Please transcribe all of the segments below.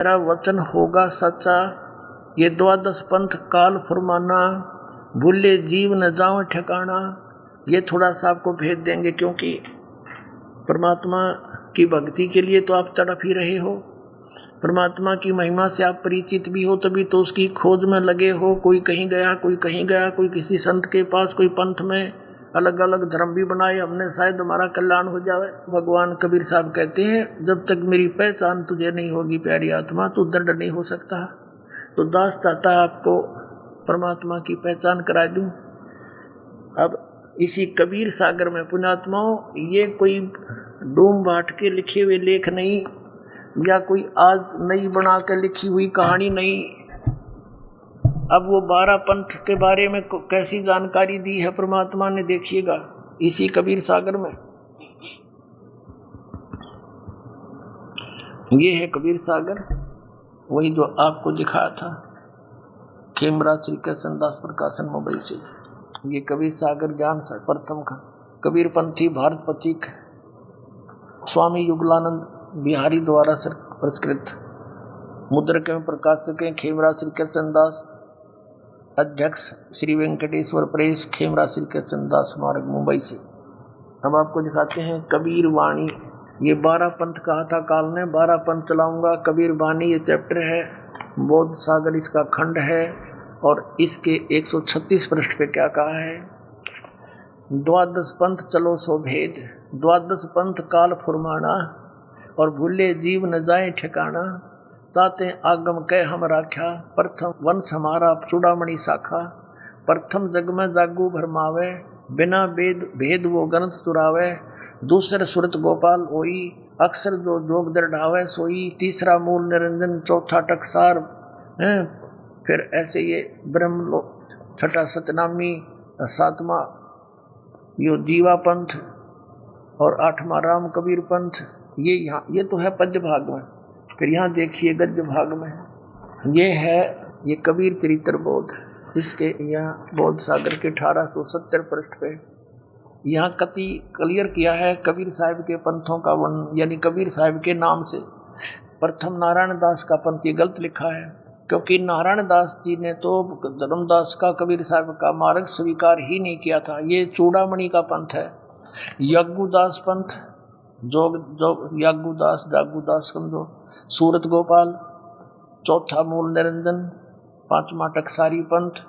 मेरा वचन होगा सच्चा, ये द्वादश पंथ काल फरमाना, भूले जीव न जाओ ठिकाना। ये थोड़ा सा आपको भेद देंगे, क्योंकि परमात्मा की भक्ति के लिए तो आप तड़प ही रहे हो, परमात्मा की महिमा से आप परिचित भी हो, तभी तो उसकी खोज में लगे हो। कोई कहीं गया, कोई कहीं गया, कोई किसी संत के पास, कोई पंथ में, अलग अलग धर्म भी बनाए हमने, शायद हमारा कल्याण हो जाए। भगवान कबीर साहब कहते हैं, जब तक मेरी पहचान तुझे नहीं होगी प्यारी आत्मा, तू दृढ़ नहीं हो सकता। तो दास चाहता है आपको परमात्मा की पहचान करा दूं। अब इसी कबीर सागर में पुण्यात्माओं, ये कोई डूम बाट के लिखे हुए लेख नहीं, या कोई आज नई बना कर लिखी हुई कहानी नहीं। अब वो 12 पंथ के बारे में कैसी जानकारी दी है परमात्मा ने, देखिएगा इसी कबीर सागर में। ये है कबीर सागर, वही जो आपको दिखाया था खेमरा श्री कृष्ण दास प्रकाशन मुंबई से। ये कबीर सागर ज्ञान प्रथम का कबीर पंथी भारत पथिक स्वामी युगलानंद बिहारी द्वारा पुरस्कृत, मुद्रक में प्रकाशक हैं खेमरा श्री कृष्ण दास, अध्यक्ष श्री वेंकटेश्वर प्रेस, खेमरा श्री कृष्ण दास स्मारक मुंबई से। अब आपको दिखाते हैं कबीर वाणी। ये 12 पंथ कहा था काल ने, 12 पंथ चलाऊंगा। कबीर वाणी ये चैप्टर है, बौद्ध सागर इसका खंड है, और इसके 136 पृष्ठ पे क्या कहा है। द्वादश पंथ चलो सो भेद, द्वादश पंथ काल फुरमाना, और भूले जीव न जाए ठिकाना। ताते आगम कह हम राख्या, प्रथम वंश हमारा चूड़ामणि शाखा। प्रथम जग में जागू भरमावे, बिना भेद वो ग्रंथ चुरावे। दूसर सुरत गोपाल होई, अक्षर जो जोग दृढ़ावे सोई। तीसरा मूल निरंजन, चौथा टकसार, फिर ऐसे ये ब्रह्म, छठा सतनामी, सातवां यो जीवा पंथ, और 8वां राम कबीर पंथ। ये यहाँ, ये तो है पद्य भाग में। फिर यहाँ देखिए गद्य भाग में, ये है ये कबीर चरित्र बोध, इसके यहाँ बौद्ध सागर के 1870 पृष्ठ पे यहाँ कति क्लियर किया है कबीर साहिब के पंथों का वर्णन, यानी कबीर साहिब के नाम से। प्रथम नारायण दास का पंथ, ये गलत लिखा है, क्योंकि नारायण दास जी ने तो धर्मदास का कबीर साहिब का मार्ग स्वीकार ही नहीं किया था। ये चूड़ामणि का पंथ है। यज्ञुदास पंथ, यज्ञुदास, जागुदास समझो, सूरत गोपाल, चौथा मूल निरंजन, 5वां टकसारी पंथ,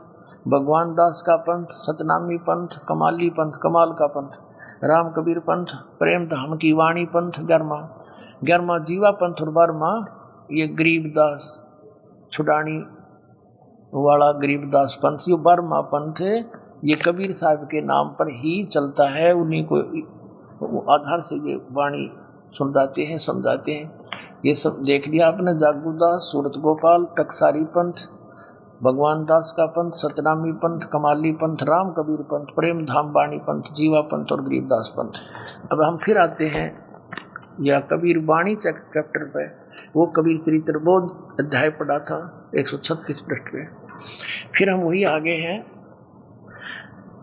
भगवान दास का पंथ, सतनामी पंथ, कमाली पंथ, कमाल का पंथ, राम कबीर पंथ, प्रेम धाम की वाणी पंथ, 11वां जीवा पंथ, और 12वां ये गरीबदास छुड़ानी वाला गरीबदास पंथ। ये 12वां पंथ ये कबीर साहब के नाम पर ही चलता है, उन्हीं को आधार से ये वाणी सुनवाते हैं, समझाते हैं। ये सब देख लिया आपने, जागुदास, सूरत गोपाल, टकसारी पंथ, भगवान दास का पंथ, सतनामी पंथ, कमाली पंथ, राम कबीर पंथ, प्रेम धाम वाणी पंथ, जीवा पंथ और गरीबदास पंथ। अब हम फिर आते हैं या कबीर वाणी चैप्टर पे, वो कबीर चरित्र बोध अध्याय पढ़ा था 136 पृष्ठ पे। फिर हम वही आगे हैं,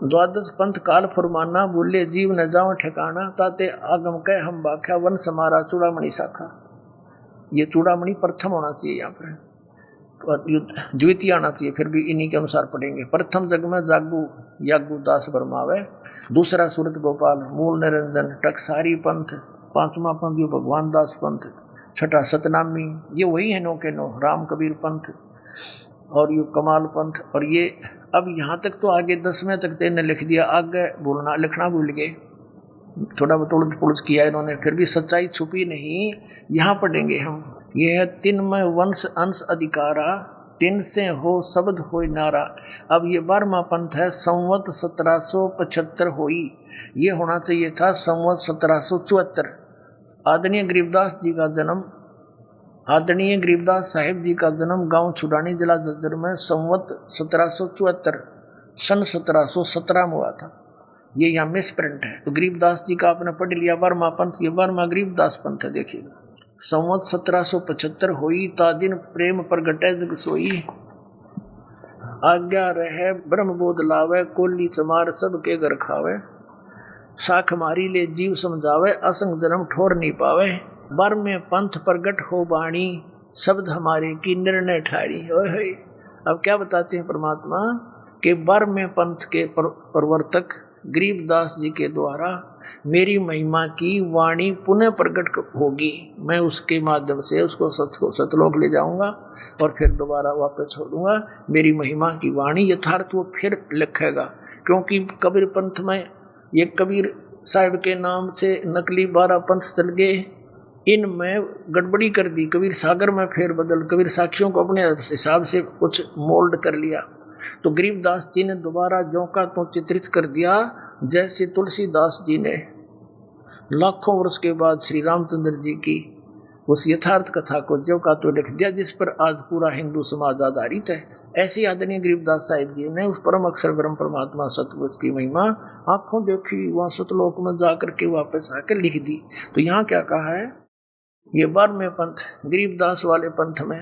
द्वादश पंथ काल फरमाना, भूले जीव न जाओ ठिकाना। ताते आगम कह हम बाख्या, वन समारा चूड़ामणि शाखा। ये चूड़ामणि प्रथम होना चाहिए यहाँ पर, और द्वितीय आना चाहिए, फिर भी इन्हीं के अनुसार पढ़ेंगे। प्रथम जग में जागू यागुदास बरमावे, दूसरा सूरत गोपाल, मूल निरंजन, टकसारी पंथ, 5वां पंथ यो भगवान दास पंथ, छठा सतनामी, ये वही है 9 के 9, राम कबीर पंथ, और यो कमाल पंथ। और ये अब यहाँ तक तो आगे 10वें तक तेने लिख दिया, आगे बोलना लिखना भूल गए, थोड़ा बहुत पुलिस किया इन्होंने, फिर भी सच्चाई छुपी नहीं। यहाँ पढ़ेंगे हम, ये है 3 में वंश अंश अधिकारा, 3 से हो शब्द हो नारा। अब ये 12वां पंथ है, संवत 1775 होई, ये होना चाहिए था संवत 1774। आदरणीय गरीबदास जी का जन्म, आदरणीय गरीबदास साहिब जी का जन्म गांव छुड़ानी जिला जज्जर में संवत 1774 सन 1717 में हुआ था। ये यहाँ मिस प्रिंट है, तो गरीबदास जी का आपने पढ़ लिया। 12वां पंथ, ये 12वां गरीबदास पंथ है। देखिएगा, संवत 1775 होई, तादिन प्रेम प्रगटे जग सोई। आज्ञा रहे ब्रह्म बोध लावे, कोली चमार सबके घर खावे। साख मारी ले जीव समझावे, असंग जन्म ठोर नहीं पावे। 12वें पंथ प्रगट हो बाणी, शब्द हमारे की निर्णय ठारी। ओए अब क्या बताते हैं परमात्मा के बार में पंथ के प्रवर्तक गरीबदास जी के द्वारा मेरी महिमा की वाणी पुनः प्रकट होगी। मैं उसके माध्यम से उसको सतलोक ले जाऊंगा और फिर दोबारा वापस छोड़ूंगा। मेरी महिमा की वाणी यथार्थ वो फिर लिखेगा, क्योंकि कबीर पंथ में ये कबीर साहिब के नाम से नकली 12 पंथ चल गए, इनमें गड़बड़ी कर दी। कबीर सागर में फेर बदल, कबीर साखियों को अपने हिसाब से कुछ मोल्ड कर लिया। तो गरीबदास जी ने दोबारा ज्यों का त्यों चित्रित कर दिया, जैसे तुलसीदास जी ने लाखों वर्ष के बाद श्री रामचंद्र जी की उस यथार्थ कथा को ज्यों का त्यों लिख दिया, जिस पर आज पूरा हिंदू समाज आधारित है। ऐसे आदरणीय गरीबदास साहिब जी ने उस परम अक्षर ब्रह्म परमात्मा सतपुरुष की महिमा आंखों देखी, वहां सतलोक में जाकर के वापस आकर लिख दी। तो यहाँ क्या कहा है, ये 12वें पंथ गरीबदास वाले पंथ में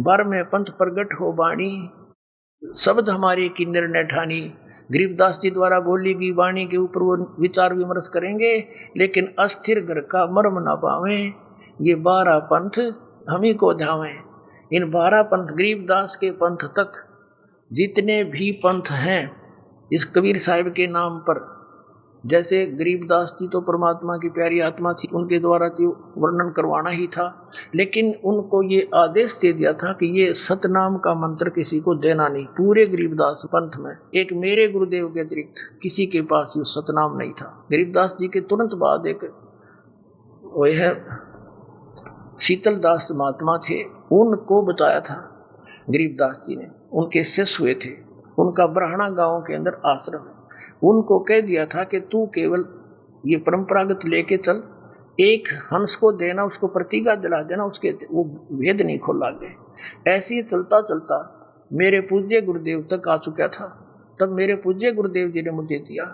12वें पंथ प्रगट हो बाणी, शब्द हमारे की निर्णय ठानी। गरीबदास जी द्वारा बोली गई वाणी के ऊपर वो विचार विमर्श करेंगे, लेकिन अस्थिर घर का मर्म ना पावे। ये 12 पंथ हम ही को ध्यावे। इन 12 पंथ गरीबदास के पंथ तक जितने भी पंथ हैं इस कबीर साहिब के नाम पर, जैसे गरीबदास जी तो परमात्मा की प्यारी आत्मा थी, उनके द्वारा तो वर्णन करवाना ही था, लेकिन उनको ये आदेश दे दिया था कि ये सतनाम का मंत्र किसी को देना नहीं। पूरे गरीबदास पंथ में एक मेरे गुरुदेव के अतिरिक्त किसी के पास ये सतनाम नहीं था। गरीबदास जी के तुरंत बाद एक वो है शीतलदास महात्मा थे, उनको बताया था गरीबदास जी ने, उनके शिष्य हुए थे, उनका ब्राह्मणा गांव के अंदर आश्रम है। उनको कह दिया था कि तू केवल ये परंपरागत लेके चल, एक हंस को देना, उसको प्रतिज्ञा दिला देना, उसके वो भेद नहीं खोला गए। ऐसे ही चलता चलता मेरे पूज्य गुरुदेव तक आ चुका था। तब मेरे पूज्य गुरुदेव जी ने मुझे दिया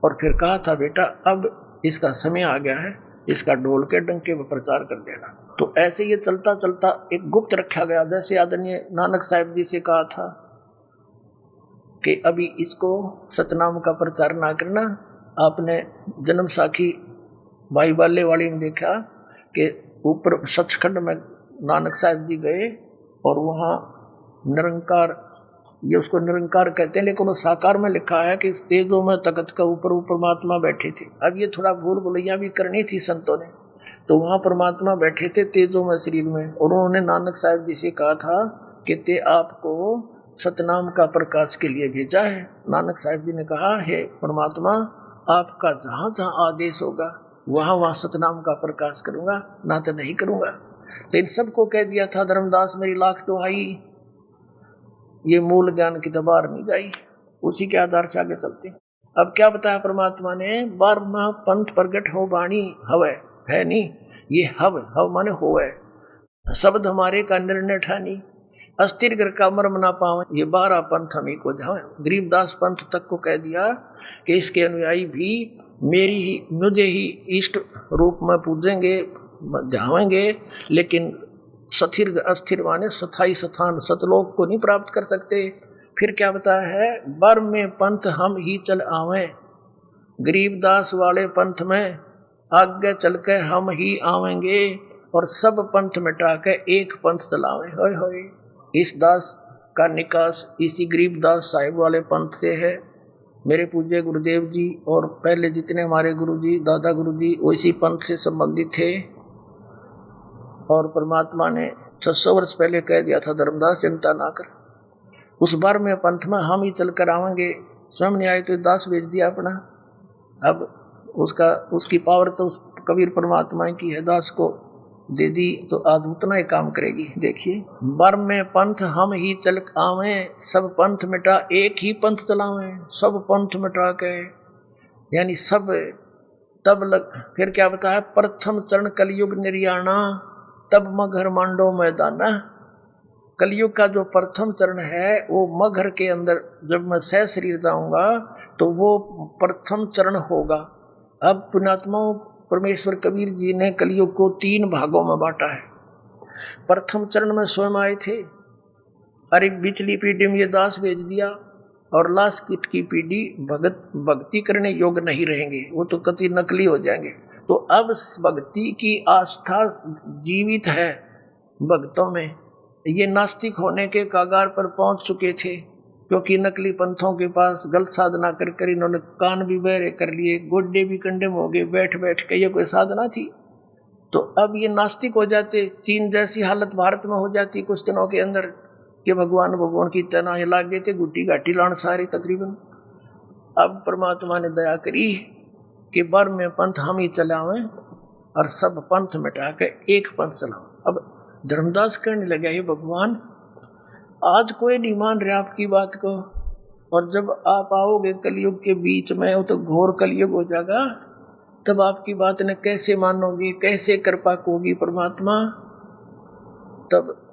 और फिर कहा था, बेटा अब इसका समय आ गया है, इसका ढोल के डंके पर प्रचार कर देना। तो ऐसे ये चलता चलता एक गुप्त रखा गया, जैसे आदरणीय नानक साहिब जी से कहा था कि अभी इसको सतनाम का प्रचार ना करना। आपने जन्म साखी भाई बाले वाली में देखा कि ऊपर सचखंड में नानक साहिब जी गए और वहाँ निरंकार, ये उसको निरंकार कहते हैं, लेकिन वो साकार में लिखा है कि तेजों में तकत का ऊपर परमात्मा बैठे थे। अब ये थोड़ा भूल भुलैया भी करनी थी संतों ने, तो वहाँ परमात्मा बैठे थे तेजों में शरीर में, और उन्होंने नानक साहिब जी से कहा था कि ते आपको सतनाम का प्रकाश के लिए भेजा है। नानक साहिब जी ने कहा, हे परमात्मा, आपका जहाँ जहाँ आदेश होगा वहाँ वहाँ सतनाम का प्रकाश करूँगा, ना तो नहीं करूँगा। तो इन सबको कह दिया था, धर्मदास मेरी लाख दुहाई, ये मूल ज्ञान की दबार नहीं जाई, उसी के आधार से आगे चलते। अब क्या बताया परमात्मा ने, 12वां पंथ प्रगट हो बाणी हवै, है नहीं, ये हव माने होवे, शब्द हमारे का निर्णय ठानी, अस्थिर घर का मर्म ना पावे, ये 12 पंथ हम ही को जावे। गरीबदास पंथ तक को कह दिया कि इसके अनुयायी भी मुझे ही इष्ट रूप में पूजेंगे, जावेंगे, लेकिन अस्थिर माने स्थाई स्थान सतलोक को नहीं प्राप्त कर सकते। फिर क्या बताया है, 12वें पंथ हम ही चल आवे, गरीबदास वाले पंथ में आगे चल के हम ही आवेंगे और सब पंथ मिटा के एक पंथ चलावे। होय होय, इस दास का निकास इसी गरीबदास साहिब वाले पंथ से है। मेरे पूज्य गुरुदेव जी और पहले जितने हमारे गुरुजी दादा गुरुजी उसी पंथ से संबंधित थे, और परमात्मा ने 600 वर्ष पहले कह दिया था, धर्मदास चिंता ना कर, उस 12वें पंथ में हम ही चल कर आवेंगे। स्वयं ने आए तो दास भेज दिया अपना, अब उसकी पावर तो उस कबीर परमात्मा की है, दास को दे दी तो आज उतना ही काम करेगी। देखिए, 12वें पंथ हम ही चल आवे, सब पंथ मिटा एक ही पंथ चलावे, सब पंथ मिटा के, यानी सब तब फिर क्या बताया, प्रथम चरण कलयुग निर्याणा, तब मगर मांडो मैदाना। कलयुग का जो प्रथम चरण है वो मगर के अंदर जब मैं सह शरीर जाऊंगा तो वो प्रथम चरण होगा। अब पुण्यात्माओं, परमेश्वर कबीर जी ने कलयुग को 3 भागों में बांटा है। प्रथम चरण में स्वयं आए थे, अरे बिचली पीढ़ी में ये दास भेज दिया, और लास्ट किट की पीढ़ी भक्ति करने योग्य नहीं रहेंगे, वो तो कति नकली हो जाएंगे। तो अब भक्ति की आस्था जीवित है, भक्तों में ये नास्तिक होने के कागार पर पहुंच चुके थे, क्योंकि नकली पंथों के पास गलत साधना कर कर इन्होंने कान भी बहरे कर लिए, गोड्डे भी कंडम हो गए बैठ बैठ के। ये कोई साधना थी? तो अब ये नास्तिक हो जाते, चीन जैसी हालत भारत में हो जाती कुछ दिनों के अंदर कि भगवान भगवान की तना लाग गए थे, गुट्टी घाटी लाण सारे तकरीबन। अब परमात्मा ने दया करी कि बर में पंथ हम ही चलावें और सब पंथ मिटा के एक पंथ चलाओ। अब धर्मदास कहने लगे, हे भगवान आज कोई नहीं मान रहा आपकी बात को, और जब आप आओगे कलयुग के बीच में वो तो घोर कलयुग हो जाएगा, तब आपकी बात ने कैसे मानोगी, कैसे कृपा होगी परमात्मा? तब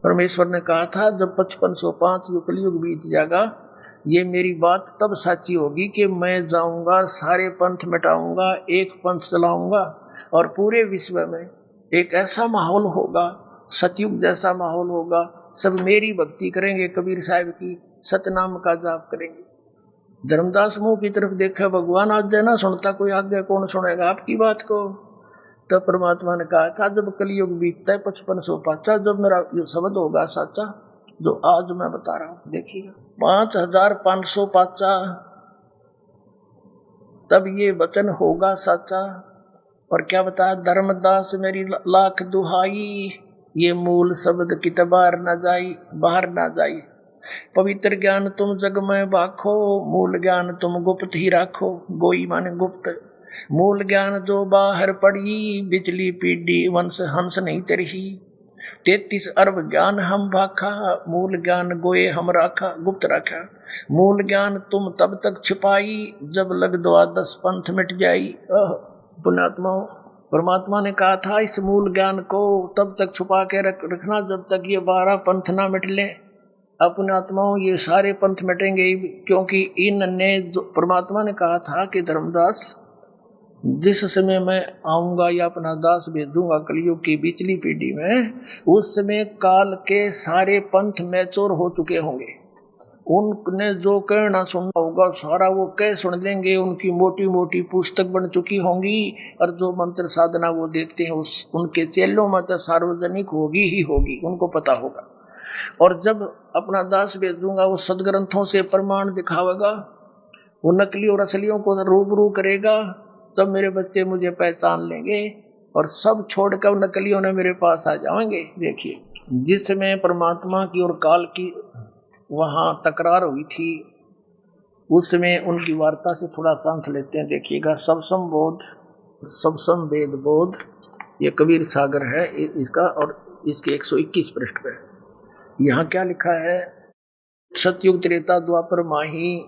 परमेश्वर ने कहा था जब 5505 युग कलयुग बीत जाएगा, ये मेरी बात तब सच्ची होगी कि मैं जाऊंगा सारे पंथ मिटाऊंगा, एक पंथ चलाऊंगा, और पूरे विश्व में एक ऐसा माहौल होगा, सतयुग जैसा माहौल होगा, सब मेरी भक्ति करेंगे, कबीर साहब की सतनाम का जाप करेंगे। धर्मदास मुंह की तरफ देखा, भगवान आज ना सुनता कोई आगे कौन सुनेगा आपकी बात को? तब परमात्मा ने कहा था जब कलयुग बीतता है 5505, जब मेरा ये शब्द होगा सच्चा जो आज मैं बता रहा हूं, देखिए 5505 तब ये वचन होगा सच्चा। और क्या बताया धर्मदास मेरी लाख दुहाई, ये मूल शब्द कित बाहर न जाई, बाहर ना जाई। पवित्र ज्ञान तुम जग में बाखो, मूल ज्ञान तुम गुप्त ही राखो। गोई माने गुप्त, मूल ज्ञान जो बाहर पड़ी, बिजली पीढ़ी वंश हंस नहीं तरही। 33 अरब ज्ञान हम भाखा, मूल ज्ञान गोए हम राखा, गुप्त रखा। मूल ज्ञान तुम तब तक छिपाई, जब लग 12 पंथ मिट जाई। पुण्यात्माओं, परमात्मा ने कहा था इस मूल ज्ञान को तब तक छुपा के रखना जब तक ये 12 पंथ ना मिट ले। अपने आत्माओं ये सारे पंथ मिटेंगे, क्योंकि इनने परमात्मा ने कहा था कि धर्मदास जिस समय मैं आऊंगा या अपना दास भेजूंगा कलयुग की बीचली पीढ़ी में, उस समय काल के सारे पंथ मैच्योर हो चुके होंगे। उनने जो कहना सुनना होगा सारा वो कह सुन लेंगे, उनकी मोटी मोटी पुस्तक बन चुकी होंगी, और जो मंत्र साधना वो देखते हैं उस उनके चेलों में तो सार्वजनिक होगी ही होगी, उनको पता होगा। और जब अपना दास भेज दूंगा वो सदग्रंथों से प्रमाण दिखावेगा, वो नकली और असलियों को रूबरू करेगा, तब मेरे बच्चे मुझे पहचान लेंगे और सब छोड़कर नकलियों ने मेरे पास आ जाएंगे। देखिए जिसमें परमात्मा की और काल की वहाँ तकरार हुई थी, उसमें उनकी वार्ता से थोड़ा सांस लेते हैं। देखिएगा सबसम बोध, सबसम वेद बोध, ये कबीर सागर है इसका, और इसके 121 पृष्ठ पे यहाँ क्या लिखा है, सतयुग त्रेता द्वापर माही,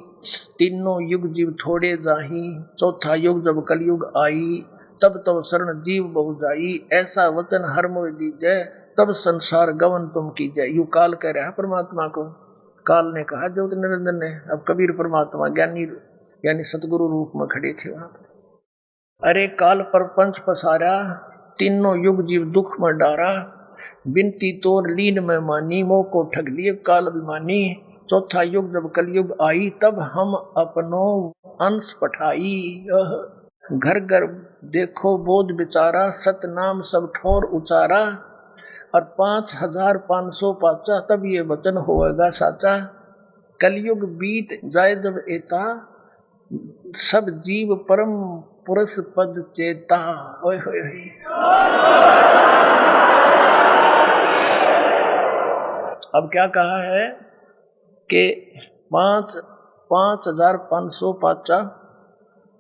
तीनों युग जीव थोड़े जाही, चौथा युग जब कलयुग आई, तब तब शरण जीव बहु जाई, ऐसा वचन हर मोह दीजय, तब संसार गवन तुम कीजय। यू काल कह रहा है परमात्मा को, काल ने कहा ज्योत निरंजन ने। अब कबीर परमात्मा ज्ञानी यानी सतगुरु रूप में खड़े थे वहां पर। अरे काल पर पंच पसारा, तीनों युग जीव दुख में डारा, बिनती तोर लीन में मानी, मोह को ठग लिए काल अभिमानी, चौथा युग जब कलयुग आई, तब हम अपनो अंश पठाई। घर घर देखो बोध विचारा, सतनाम सब ठोर उचारा, और 5505 तब ये वचन होएगा साचा। कलयुग बीत जाए जब एता, सब जीव परम पुरुष पद चेता। ओए होए होए। अब क्या कहा है कि 5505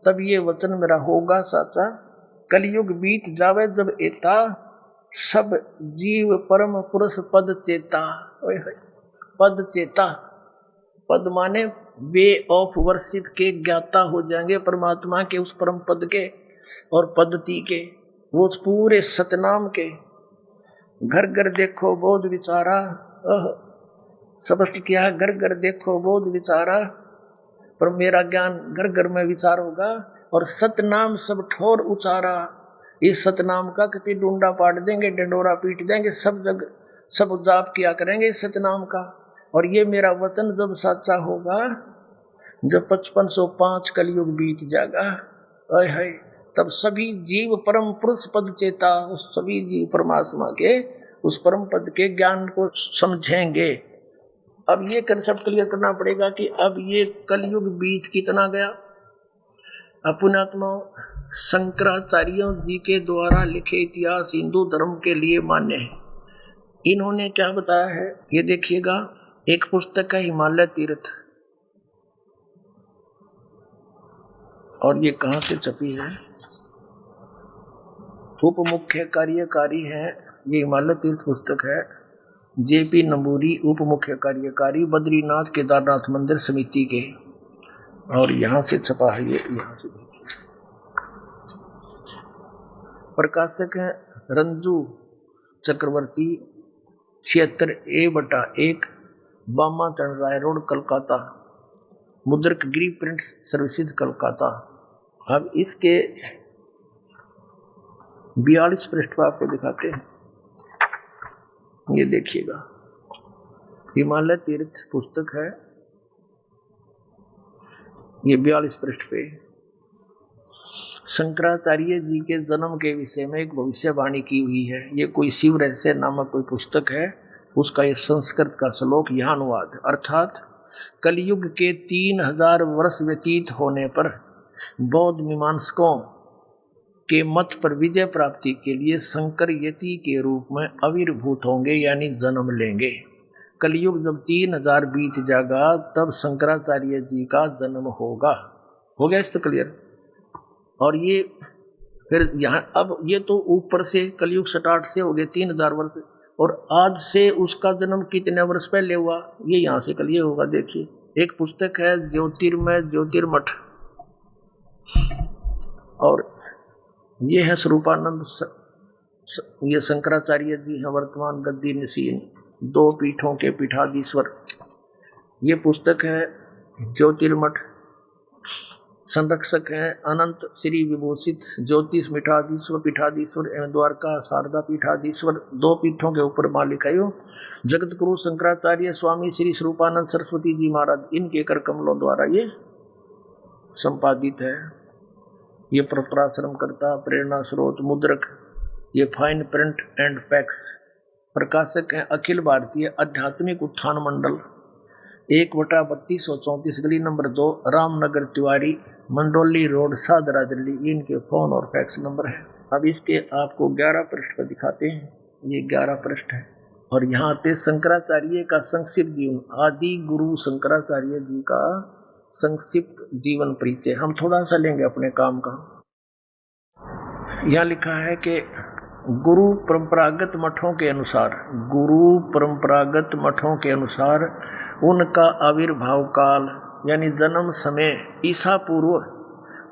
तब ये वचन मेरा होगा साचा। कलयुग बीत जावे जब एता, सब जीव परम पुरुष पद चेता। ओए होए। पद चेता, पद माने वे ऑफ वर्शिप के ज्ञाता हो जाएंगे परमात्मा के उस परम पद के और पद्धति के, वो पूरे सतनाम के। घर घर देखो बोध विचारा, स्पष्ट किया, घर घर देखो बोध विचारा, पर मेरा ज्ञान घर घर में विचार होगा। और सतनाम सब ठोर उचारा, इस सतनाम का कभी डूंडा पाट देंगे, डंडोरा पीट देंगे, सब जग सब जाप किया करेंगे सतनाम का। और ये मेरा वचन जब सच्चा होगा, जब 5505 कलयुग बीत जाएगा, तब सभी जीव परम पुरुष पद चेता, उस सभी जीव परमात्मा के उस परम पद के ज्ञान को समझेंगे। अब ये कंसेप्ट क्लियर करना पड़ेगा कि अब ये कलयुग बीत कितना गया। पुण्यात्मा शंकराचार्यों जी के द्वारा लिखे इतिहास हिंदू धर्म के लिए मान्य है। इन्होंने क्या बताया है ये देखिएगा। एक पुस्तक है हिमालय तीर्थ, और ये कहां से छपी है? उप मुख्य कार्यकारी है, ये हिमालय तीर्थ पुस्तक है, जेपी नंबूरी उप मुख्य कार्यकारी बद्रीनाथ केदारनाथ मंदिर समिति के, और यहां से छपा है ये। यहां से प्रकाशक है रंजू चक्रवर्ती, 76A/1 बामा चरण राय रोड कलकत्ता, मुद्रक गिरी प्रिंट सर्विसेज कलकत्ता। अब इसके 42 पृष्ठ पर आपको दिखाते हैं, ये देखिएगा। हिमालय तीर्थ पुस्तक है, ये 42 पृष्ठ पे शंकराचार्य जी के जन्म के विषय में एक भविष्यवाणी की हुई है। ये कोई शिव रहस्य नामक कोई पुस्तक है, उसका ये संस्कृत का श्लोक यहाँ अनुवाद, अर्थात कलयुग के 3000 वर्ष व्यतीत होने पर बौद्ध मीमांसकों के मत पर विजय प्राप्ति के लिए शंकर यति के रूप में आविर्भूत होंगे, यानी जन्म लेंगे। कलयुग जब 3000 बीत जाएगा तब शंकराचार्य जी का जन्म होगा। हो गया इससे क्लियर? और ये फिर यहाँ अब ये तो ऊपर से कलयुग स्टार्ट से हो गए 3000 वर्ष, और आज से उसका जन्म कितने वर्ष पहले हुआ ये यहाँ से क्लियर होगा। देखिए एक पुस्तक है ज्योतिर्मय ज्योतिर्मठ, और ये है स्वरूपानंद, ये शंकराचार्य जी हैं वर्तमान गद्दी नसीन, 2 पीठों के पीठाधीश्वर। ये पुस्तक है ज्योतिर्मठ, संरक्षक हैं अनंत श्री विभूषित ज्योतिष पीठाधीश्वर एवं द्वारका शारदा पीठाधीश्वर, 2 पीठों के ऊपर मालिक है। जगत गुरु शंकराचार्य स्वामी श्री स्वरूपानंद सरस्वती जी महाराज, इनके कर कमलों द्वारा ये संपादित है। ये प्रपराश्रम करता, प्रेरणा स्रोत, मुद्रक, ये फाइन प्रिंट एंड पैक्स। प्रकाशक हैं अखिल भारतीय आध्यात्मिक उत्थान मंडल, 1/3234 गली नंबर 2 रामनगर तिवारी मंडोली रोड सादरा दिल्ली। इनके फोन और फैक्स नंबर है। अब इसके आपको 11 पृष्ठ पर दिखाते हैं, ये 11 पृष्ठ है। और यहाँ आते शंकराचार्य का संक्षिप्त जीवन, आदि गुरु शंकराचार्य जी का संक्षिप्त जीवन परिचय। हम थोड़ा सा लेंगे अपने काम का। यहाँ लिखा है कि गुरु परंपरागत मठों के अनुसार उनका आविर्भाव काल यानी जन्म समय ईसा पूर्व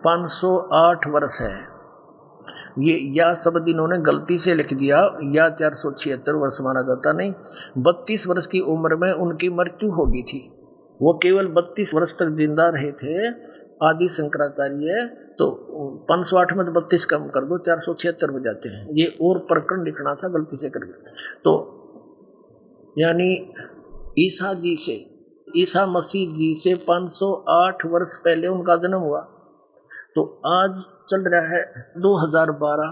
508 वर्ष है। ये या शब्द इन्होंने गलती से लिख दिया, या 476 वर्ष माना जाता, नहीं, 32 वर्ष की उम्र में उनकी मृत्यु हो गई थी। वो केवल 32 वर्ष तक जिंदा रहे थे आदि शंकराचार्य। तो 508 में 32 कम कर दो, 476 हो जाते हैं। ये और प्रकरण लिखना था, गलती से कर गया। तो यानी ईसा मसीह जी से 508 वर्ष पहले उनका जन्म हुआ। तो आज चल रहा है 2012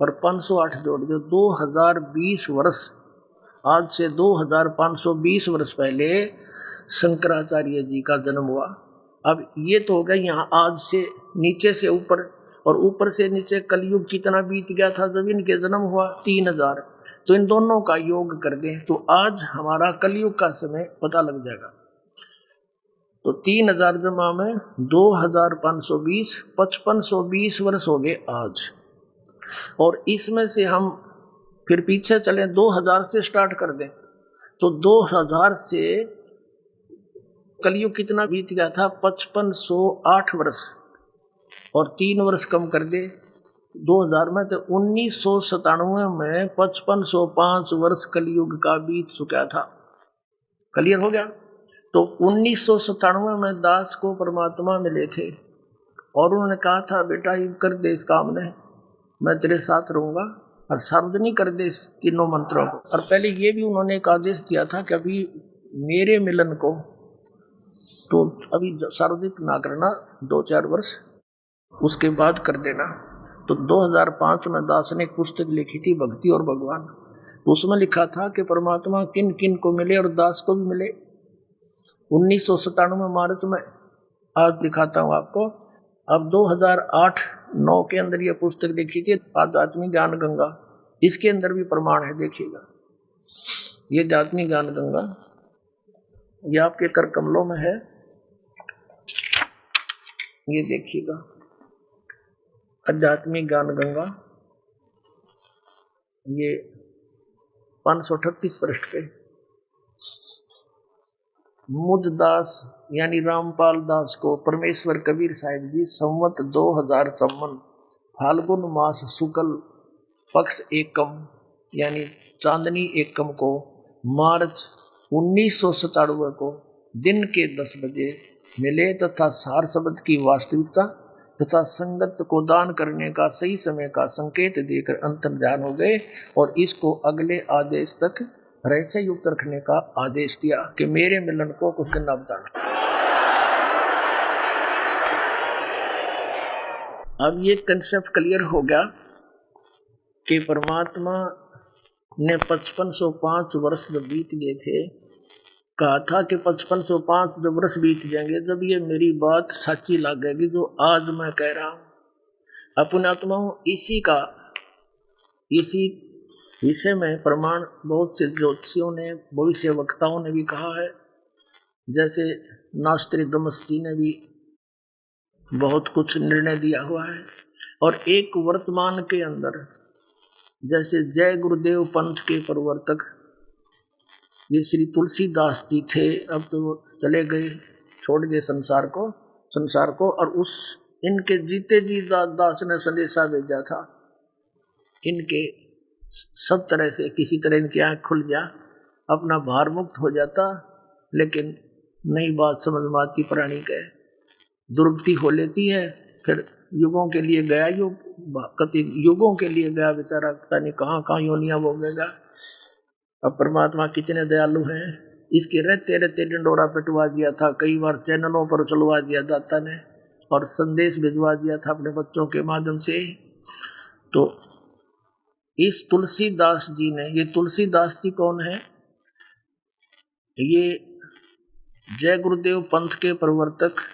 और 508 जोड़ दो 2020 वर्ष। आज से 2520 वर्ष पहले शंकराचार्य जी का जन्म हुआ। अब ये तो हो गया यहाँ आज से नीचे से ऊपर, और ऊपर से नीचे कलयुग कितना बीत गया था जब इनके जन्म हुआ 3000। तो इन दोनों का योग कर दें तो आज हमारा कलयुग का समय पता लग जाएगा। तो 3000 जमा में 2520, 5520 वर्ष हो गए आज। और इसमें से हम फिर पीछे चलें 2000 से स्टार्ट कर दें तो 2000 से कलयुग कितना बीत गया था 5508 वर्ष, और 3 वर्ष कम कर दे 2000 में तो 1997 में 5505 वर्ष कलयुग का बीत चुका था। क्लियर हो गया? तो 1997 में दास को परमात्मा मिले थे और उन्होंने कहा था बेटा ये कर दे इस काम ने, मैं तेरे साथ रहूंगा, और सार्वजनिक कर दे इस तीनों मंत्रों को। और पहले ये भी उन्होंने एक आदेश दिया था कि अभी मेरे मिलन को तो अभी सार्वजनिक ना करना, 2-4 वर्ष उसके बाद कर देना। तो 2005 में दास ने एक पुस्तक लिखी थी भक्ति और भगवान। तो उसमें लिखा था कि परमात्मा किन किन को मिले और दास को भी मिले। 1997 मार्च में, आज दिखाता हूँ आपको। अब 2008-9 के अंदर ये पुस्तक देखी थी, आध्यात्मिक ज्ञान गंगा, इसके अंदर भी प्रमाण है। देखिएगा, ये आध्यात्मिक ज्ञान गंगा, ये आपके कर कमलों में है। ये देखिएगा, आध्यात्मिक ज्ञान गंगा, ये 538 पृष्ठ पे। मुददास यानी रामपाल दास को परमेश्वर कबीर साहिब जी संवत 2000 चौवन फाल्गुन मास शुक्ल पक्ष एकम यानी चांदनी एकम को मार्च 1997 को दिन के 10 बजे मिले तथा सार शब्द की वास्तविकता तथा संगत को दान करने का सही समय का संकेत देकर अंतर्ध्यान हो गए और इसको अगले आदेश तक रहस्य युक्त रखने का आदेश दिया कि मेरे मिलन को कुछ दिन न बताना। अब ये कंसेप्ट क्लियर हो गया कि परमात्मा ने 5505 वर्ष जब बीत गए थे, कहा था कि 5505 जब वर्ष बीत जाएंगे जब ये मेरी बात सच्ची लगेगी जो आज मैं कह रहा हूं। अपने आत्माओं इसी विषय में प्रमाण बहुत से ज्योतिषियों ने, भविष्य वक्ताओं ने भी कहा है। जैसे नास्ट्रेडमस जी ने भी बहुत कुछ निर्णय दिया हुआ है। और एक वर्तमान के अंदर जैसे जय गुरुदेव पंथ के प्रवर्तक ये श्री तुलसीदास जी थे, अब तो वो चले गए, छोड़ गए संसार को। और उस इनके जीते जी दास ने संदेशा भेजा था, इनके सब तरह से किसी तरह इनकी आँख खुल जा, अपना भार मुक्त हो जाता। लेकिन नई बात समझ में आती, प्राणी के दुर्गति हो लेती है। फिर युगों के लिए गया, युगों के लिए गया बेचारा, पता नहीं कहाँ कहाँ योनियां भोगेगा। अब परमात्मा कितने दयालु हैं, इसके रहते रहते डंडोरा पिटवा दिया था, कई बार चैनलों पर चलवा दिया दाता ने और संदेश भिजवा दिया था अपने बच्चों के माध्यम से। तो इस तुलसीदास जी ने, ये तुलसीदास जी कौन है? ये जय गुरुदेव पंथ के प्रवर्तक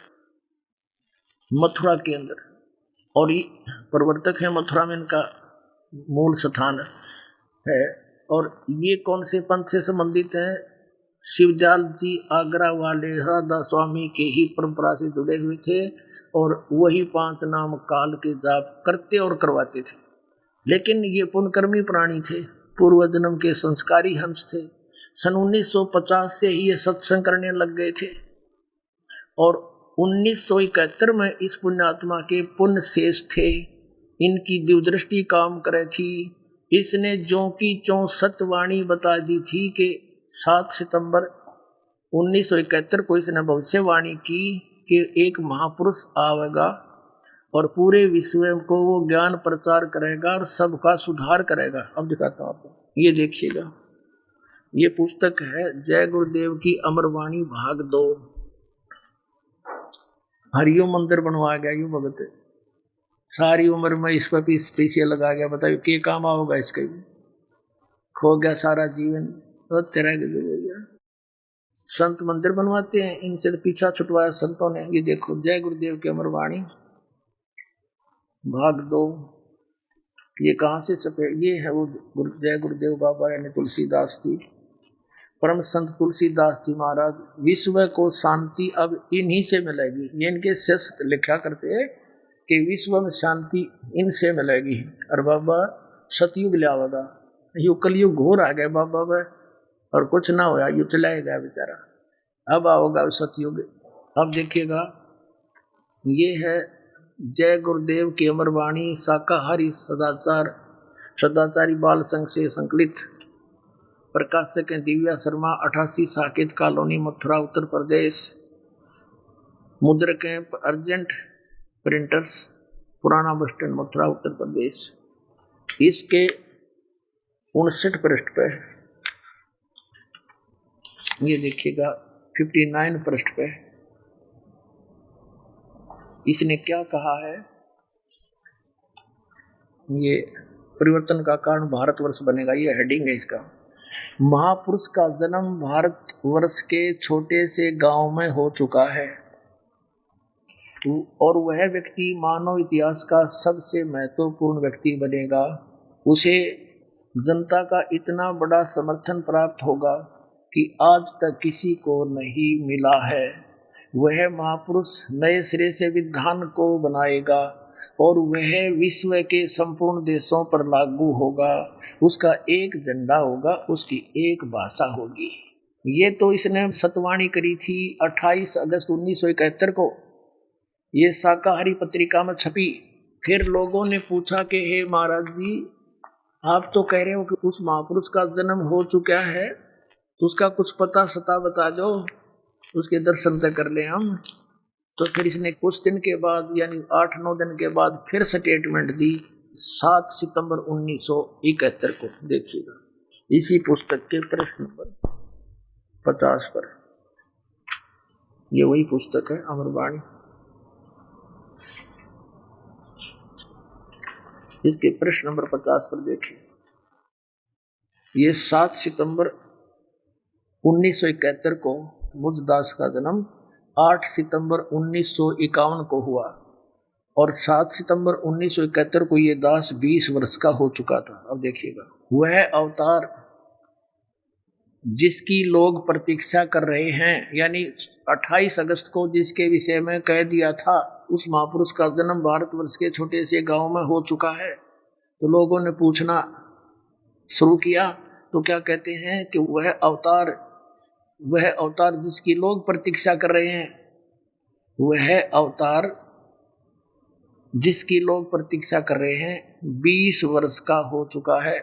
मथुरा के अंदर, और ये प्रवर्तक है मथुरा में, इनका मूल स्थान है। और ये कौन से पंथ से संबंधित हैं? शिवदयाल जी आगरा वाले राधा स्वामी के ही परंपरा से जुड़े हुए थे और वही 5 नाम काल के जाप करते और करवाते थे। लेकिन ये पुण्यकर्मी प्राणी थे, पूर्व जन्म के संस्कारी हंस थे। सन 1950 से ही ये सत्संग करने लग गए थे और 1971 में इस पुण्यात्मा के पुण्य शेष थे, इनकी दिव्यदृष्टि काम करे थी। इसने जो की 64 वाणी बता दी थी कि 7 सितंबर 1971 को इसने भविष्यवाणी की कि एक महापुरुष आवेगा और पूरे विश्व को वो ज्ञान प्रचार करेगा और सबका सुधार करेगा। अब दिखाता हूँ आपको, ये देखिएगा, ये पुस्तक है जय गुरुदेव की अमरवाणी भाग 2। हरिओम मंदिर बनवा गया यू भगत, सारी उम्र में इस पर भी पैसे लगा गया, बताइए क्या काम आओगा इसका, खो गया सारा जीवन, रोते रह गए भैया। संत मंदिर बनवाते हैं, इनसे तो पीछा छुटवाया संतों ने। ये देखो जय गुरुदेव की अमरवाणी भाग 2, ये कहाँ से छपे? ये है वो जय गुरुदेव बाबा यानी तुलसीदास जी, परम संत तुलसीदास जी महाराज। विश्व को शांति अब इन्हीं से मिलेगी, ये इनके शिष्य लिखा करते हैं कि विश्व में शांति इनसे मिलेगी। और बाबा सतयुग लावेगा, यू कलयुग घोर आ गए बाबा में और कुछ ना होया, यू चलाया गया बेचारा, अब आओगा सतयुग। अब देखिएगा, ये है जय गुरुदेव की अमरवाणी शाकाहारी सदाचारी बाल संघ से संकलित, प्रकाशक हैं दिव्या शर्मा, 88 साकेत कॉलोनी मथुरा उत्तर प्रदेश, मुद्रक हैं अर्जेंट प्रिंटर्स पुराना बस स्टैंड मथुरा उत्तर प्रदेश। इसके 59 पृष्ठ पे ये देखिएगा, 59 पृष्ठ पे इसने क्या कहा है, ये परिवर्तन का कारण भारतवर्ष बनेगा, ये हेडिंग है इसका। महापुरुष का जन्म भारतवर्ष के छोटे से गांव में हो चुका है और वह व्यक्ति मानव इतिहास का सबसे महत्वपूर्ण व्यक्ति बनेगा। उसे जनता का इतना बड़ा समर्थन प्राप्त होगा कि आज तक किसी को नहीं मिला है। वह महापुरुष नए सिरे से विधान को बनाएगा और वह विश्व के संपूर्ण देशों पर लागू होगा। उसका एक झंडा होगा, उसकी एक भाषा होगी। ये तो इसने सतवाणी करी थी 28 अगस्त 1971 को, ये शाकाहारी पत्रिका में छपी। फिर लोगों ने पूछा कि हे महाराज जी, आप तो कह रहे हो कि उस महापुरुष का जन्म हो चुका है, तो उसका कुछ पता सता बता दो, उसके दर्शन तक कर ले हम। तो फिर इसने कुछ दिन के बाद यानी 8-9 दिन के बाद फिर स्टेटमेंट दी 7 सितंबर 1971 को। देखिएगा इसी पुस्तक के प्रश्न नंबर 50 पर, ये वही पुस्तक है अमरवाणी। इसके प्रश्न नंबर 50 पर देखिए, ये 7 सितंबर 1971 को बुद्धदास का जन्म 8 सितंबर 1951 को हुआ और 7 सितंबर 1971 को ये दास 20 वर्ष का हो चुका था। अब देखिएगा, वह अवतार जिसकी लोग प्रतीक्षा कर रहे हैं, यानी 28 अगस्त को जिसके विषय में कह दिया था उस महापुरुष का जन्म भारतवर्ष के छोटे से गांव में हो चुका है, तो लोगों ने पूछना शुरू किया। तो क्या कहते हैं कि वह अवतार जिसकी लोग प्रतीक्षा कर रहे हैं, वह अवतार जिसकी लोग प्रतीक्षा कर रहे हैं 20 वर्ष का हो चुका है।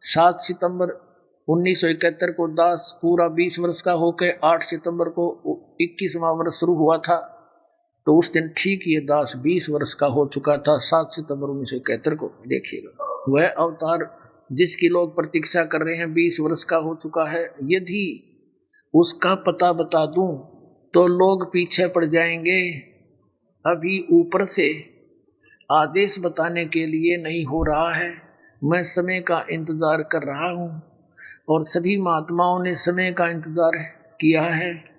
7 सितंबर 1971 को दास पूरा 20 वर्ष का होकर 8 सितंबर को 21वां वर्ष शुरू हुआ था, तो उस दिन ठीक ये दास 20 वर्ष का हो चुका था 7 सितंबर 1971 को। देखिएगा, वह अवतार जिसकी लोग प्रतीक्षा कर रहे हैं 20 वर्ष का हो चुका है। यदि उसका पता बता दूं तो लोग पीछे पड़ जाएंगे। अभी ऊपर से आदेश बताने के लिए नहीं हो रहा है, मैं समय का इंतजार कर रहा हूं और सभी महात्माओं ने समय का इंतजार किया है।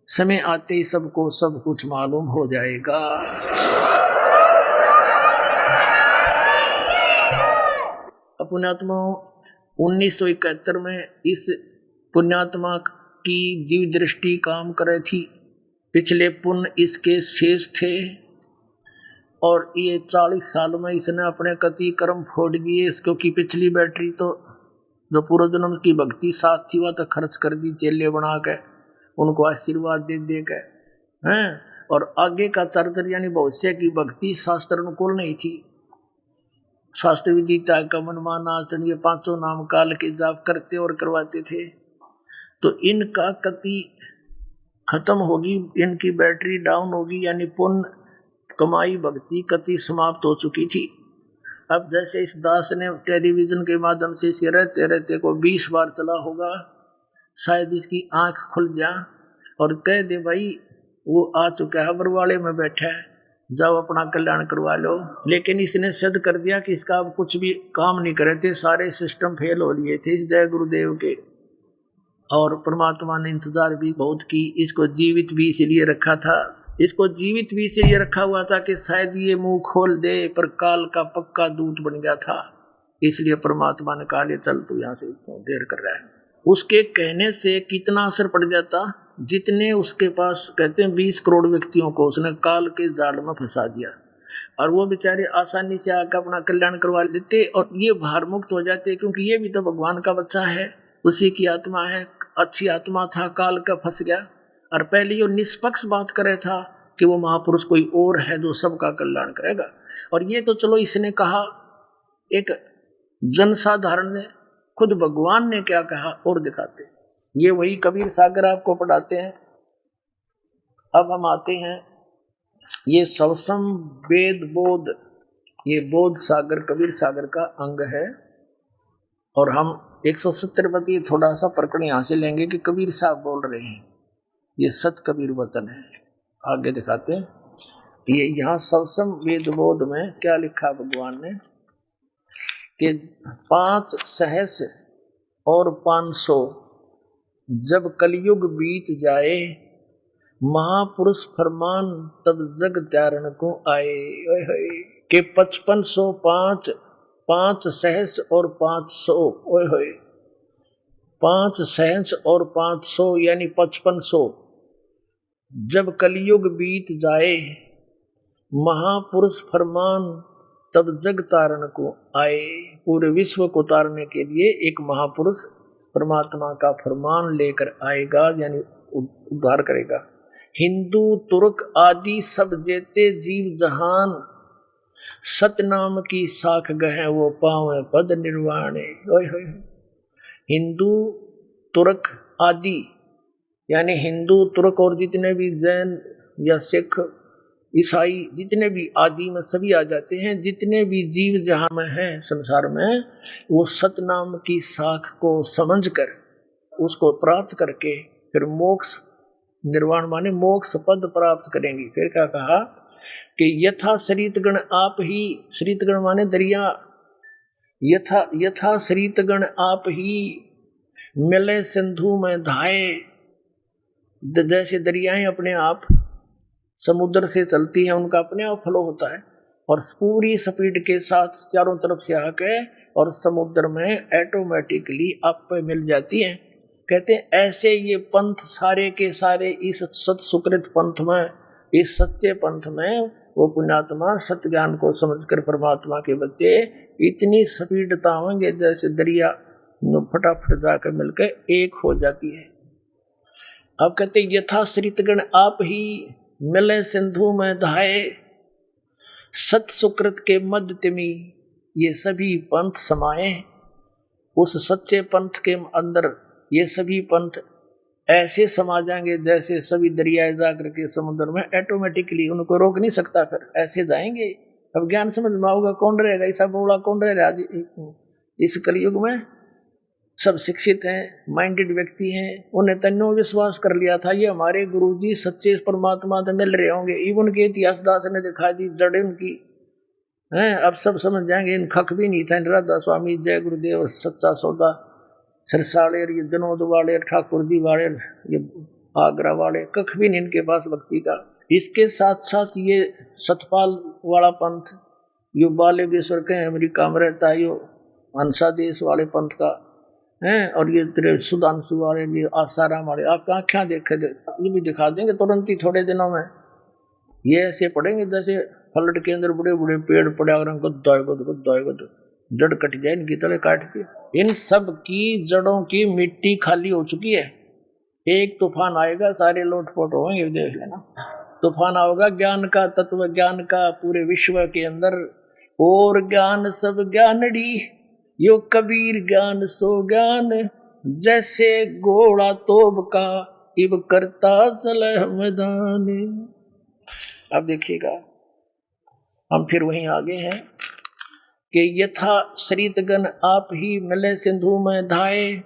समय आते ही सबको सब कुछ मालूम हो जाएगा। पुण्यात्मा 1971 में इस पुण्यात्मा की दिव्य दृष्टि काम कर रही थी, पिछले पुण्य इसके शेष थे और ये 40 साल में इसने अपने कति कर्म फोड़ दिए, क्योंकि पिछली बैटरी तो जो पूर्व जन्म की भक्ति साथ थी वह तो खर्च कर दी, चेले बना के उनको आशीर्वाद दे दे के हैं, और आगे का चार्जर यानी भविष्य की भक्ति शास्त्र अनुकूल नहीं थी। शास्त्र विदिता का मनमाना आचरण, ये 5 नाम काल के जाप करते और करवाते थे, तो इनका कति खत्म होगी, इनकी बैटरी डाउन होगी, यानी पुण्य कमाई भक्ति कति समाप्त हो चुकी थी। अब जैसे इस दास ने टेलीविजन के माध्यम से इसे रहते रहते को 20 बार चला होगा, शायद इसकी आंख खुल जा और कह दे भाई वो आ चुका है, बरवाड़े में बैठा है, जाओ अपना कल्याण करवा लो। लेकिन इसने सिद्ध कर दिया कि इसका अब कुछ भी काम नहीं करे थे, सारे सिस्टम फेल हो लिए थे जय गुरुदेव के। और परमात्मा ने इंतजार भी बहुत की, इसको जीवित भी इसलिए रखा था, इसको जीवित भी इसलिए रखा हुआ था कि शायद ये मुंह खोल दे, पर काल का पक्का दूत बन गया था, इसलिए परमात्मा ने कहा ले चल तू यहाँ से, देर कर रहा है। उसके कहने से कितना असर पड़ जाता, जितने उसके पास कहते हैं 20 करोड़ व्यक्तियों को उसने काल के जाल में फंसा दिया और वो बेचारे आसानी से आकर अपना कल्याण करवा लेते और ये भार मुक्त हो जाते, क्योंकि ये भी तो भगवान का बच्चा है, उसी की आत्मा है, अच्छी आत्मा था, काल का फंस गया। और पहले ये निष्पक्ष बात करे था कि वो महापुरुष कोई और है जो सबका कल्याण करेगा, और ये तो चलो इसने कहा, एक जनसाधारण ने, खुद भगवान ने क्या कहा और दिखाते। ये वही कबीर सागर आपको पढ़ाते हैं। अब हम आते हैं, ये सवसम वेद बोध, ये बोध सागर कबीर सागर का अंग है, और हम 170 पति थोड़ा सा प्रकरण यहाँ से लेंगे कि कबीर साहब बोल रहे हैं, ये सत कबीर वचन है। आगे दिखाते हैं, ये यहाँ सवसम वेद बोध में क्या लिखा भगवान ने, कि 5 सहस और 500 जब कलयुग बीत जाए, महापुरुष फरमान तब जग त्यारण को आए। के 5505 5 सहस और 500, ओए होए 5 सहस और 500 यानी 5500 जब कलयुग बीत जाए, महापुरुष फरमान तब जग तारण को आए। पूरे विश्व को तारने के लिए एक महापुरुष परमात्मा का फरमान लेकर आएगा, यानी उद्धार करेगा। हिंदू तुर्क आदि सब जेते जीव जहान, सतनाम की साख गहे वो पावे पद निर्वाणे। हिंदू तुर्क आदि यानी हिंदू तुर्क और जितने भी जैन या सिख ईसाई जितने भी आदि में सभी आ जाते हैं। जितने भी जीव जहां में हैं संसार में, वो सतनाम की साख को समझकर उसको प्राप्त करके फिर मोक्ष निर्वाण माने मोक्ष पद प्राप्त करेंगे। फिर क्या कहा कि यथा शरीतगण आप ही, शरीतगण माने दरिया, यथा शरीतगण आप ही मिले सिंधु में धाये। जैसे दरियाएं अपने आप समुद्र से चलती है, उनका अपने आप फ्लो होता है और पूरी स्पीड के साथ चारों तरफ से आके और समुद्र में ऑटोमेटिकली आप पे मिल जाती है। कहते हैं ऐसे ये पंथ सारे के सारे इस सत्सुकृत पंथ में, इस सच्चे पंथ में वो पुण्यात्मा सत्य ज्ञान को समझकर परमात्मा के बच्चे इतनी स्पीडता होंगे जैसे दरिया फटाफट जाकर मिलकर एक हो जाती है। अब कहते यथा श्रितगण आप ही मिले सिंधु में धाये, सत्सुकृत के मध्य तिमी ये सभी पंथ समाये। उस सच्चे पंथ के अंदर ये सभी पंथ ऐसे समा जाएंगे जैसे सभी दरियाए जाकर के समुद्र में ऑटोमेटिकली, उनको रोक नहीं सकता, फिर ऐसे जाएंगे। अब ज्ञान समझ में आओगा, कौन रहेगा ऐसा बोला, कौन रहेगा आज इस कलयुग में? सब शिक्षित हैं, माइंडेड व्यक्ति हैं, उन्हें तन्नो विश्वास कर लिया था ये हमारे गुरुजी सच्चे परमात्मा से मिल रहे होंगे। इवन के इतिहास दास ने दिखा दी जड़ उनकी हैं, अब सब समझ जाएंगे। इन खक भी नहीं था, इन राधा स्वामी, जय गुरुदेव, सच्चा सौदा, सरसाले, ये जनोद वाले, ठाकुर जी वाले, ये आगरा वाले, कख भी नहीं इनके पास भक्ति का। इसके साथ साथ ये सतपाल वाला पंथ, यो बालेश्वर के अमेरिका में रहता है, यो हंसा देश वाले पंथ का हैं, और ये तेरे सुधांशु वाले, ये आसाराम वाले, आप आँखें देखे ये भी दिखा देंगे तुरंत ही थोड़े दिनों में। ये ऐसे पड़ेंगे जैसे फ्लड के अंदर बड़े बड़े पेड़ पड़े और गुद्दाएगा जड़ कट जाए, इनकी तले काट दी। इन सब की जड़ों की मिट्टी खाली हो चुकी है। एक तूफान आएगा, सारे लोटपोट होंगे, देख लेना। तूफान आओगा ज्ञान का, तत्व ज्ञान का, पूरे विश्व के अंदर। और ज्ञान सब ज्ञानड़ी, यो कबीर ज्ञान सो ज्ञान, जैसे घोड़ा तोब का इब करता चले मैदान। अब देखिएगा हम फिर वहीं आगे हैं कि यथा श्रीतगण आप ही मिले सिंधु में धाये,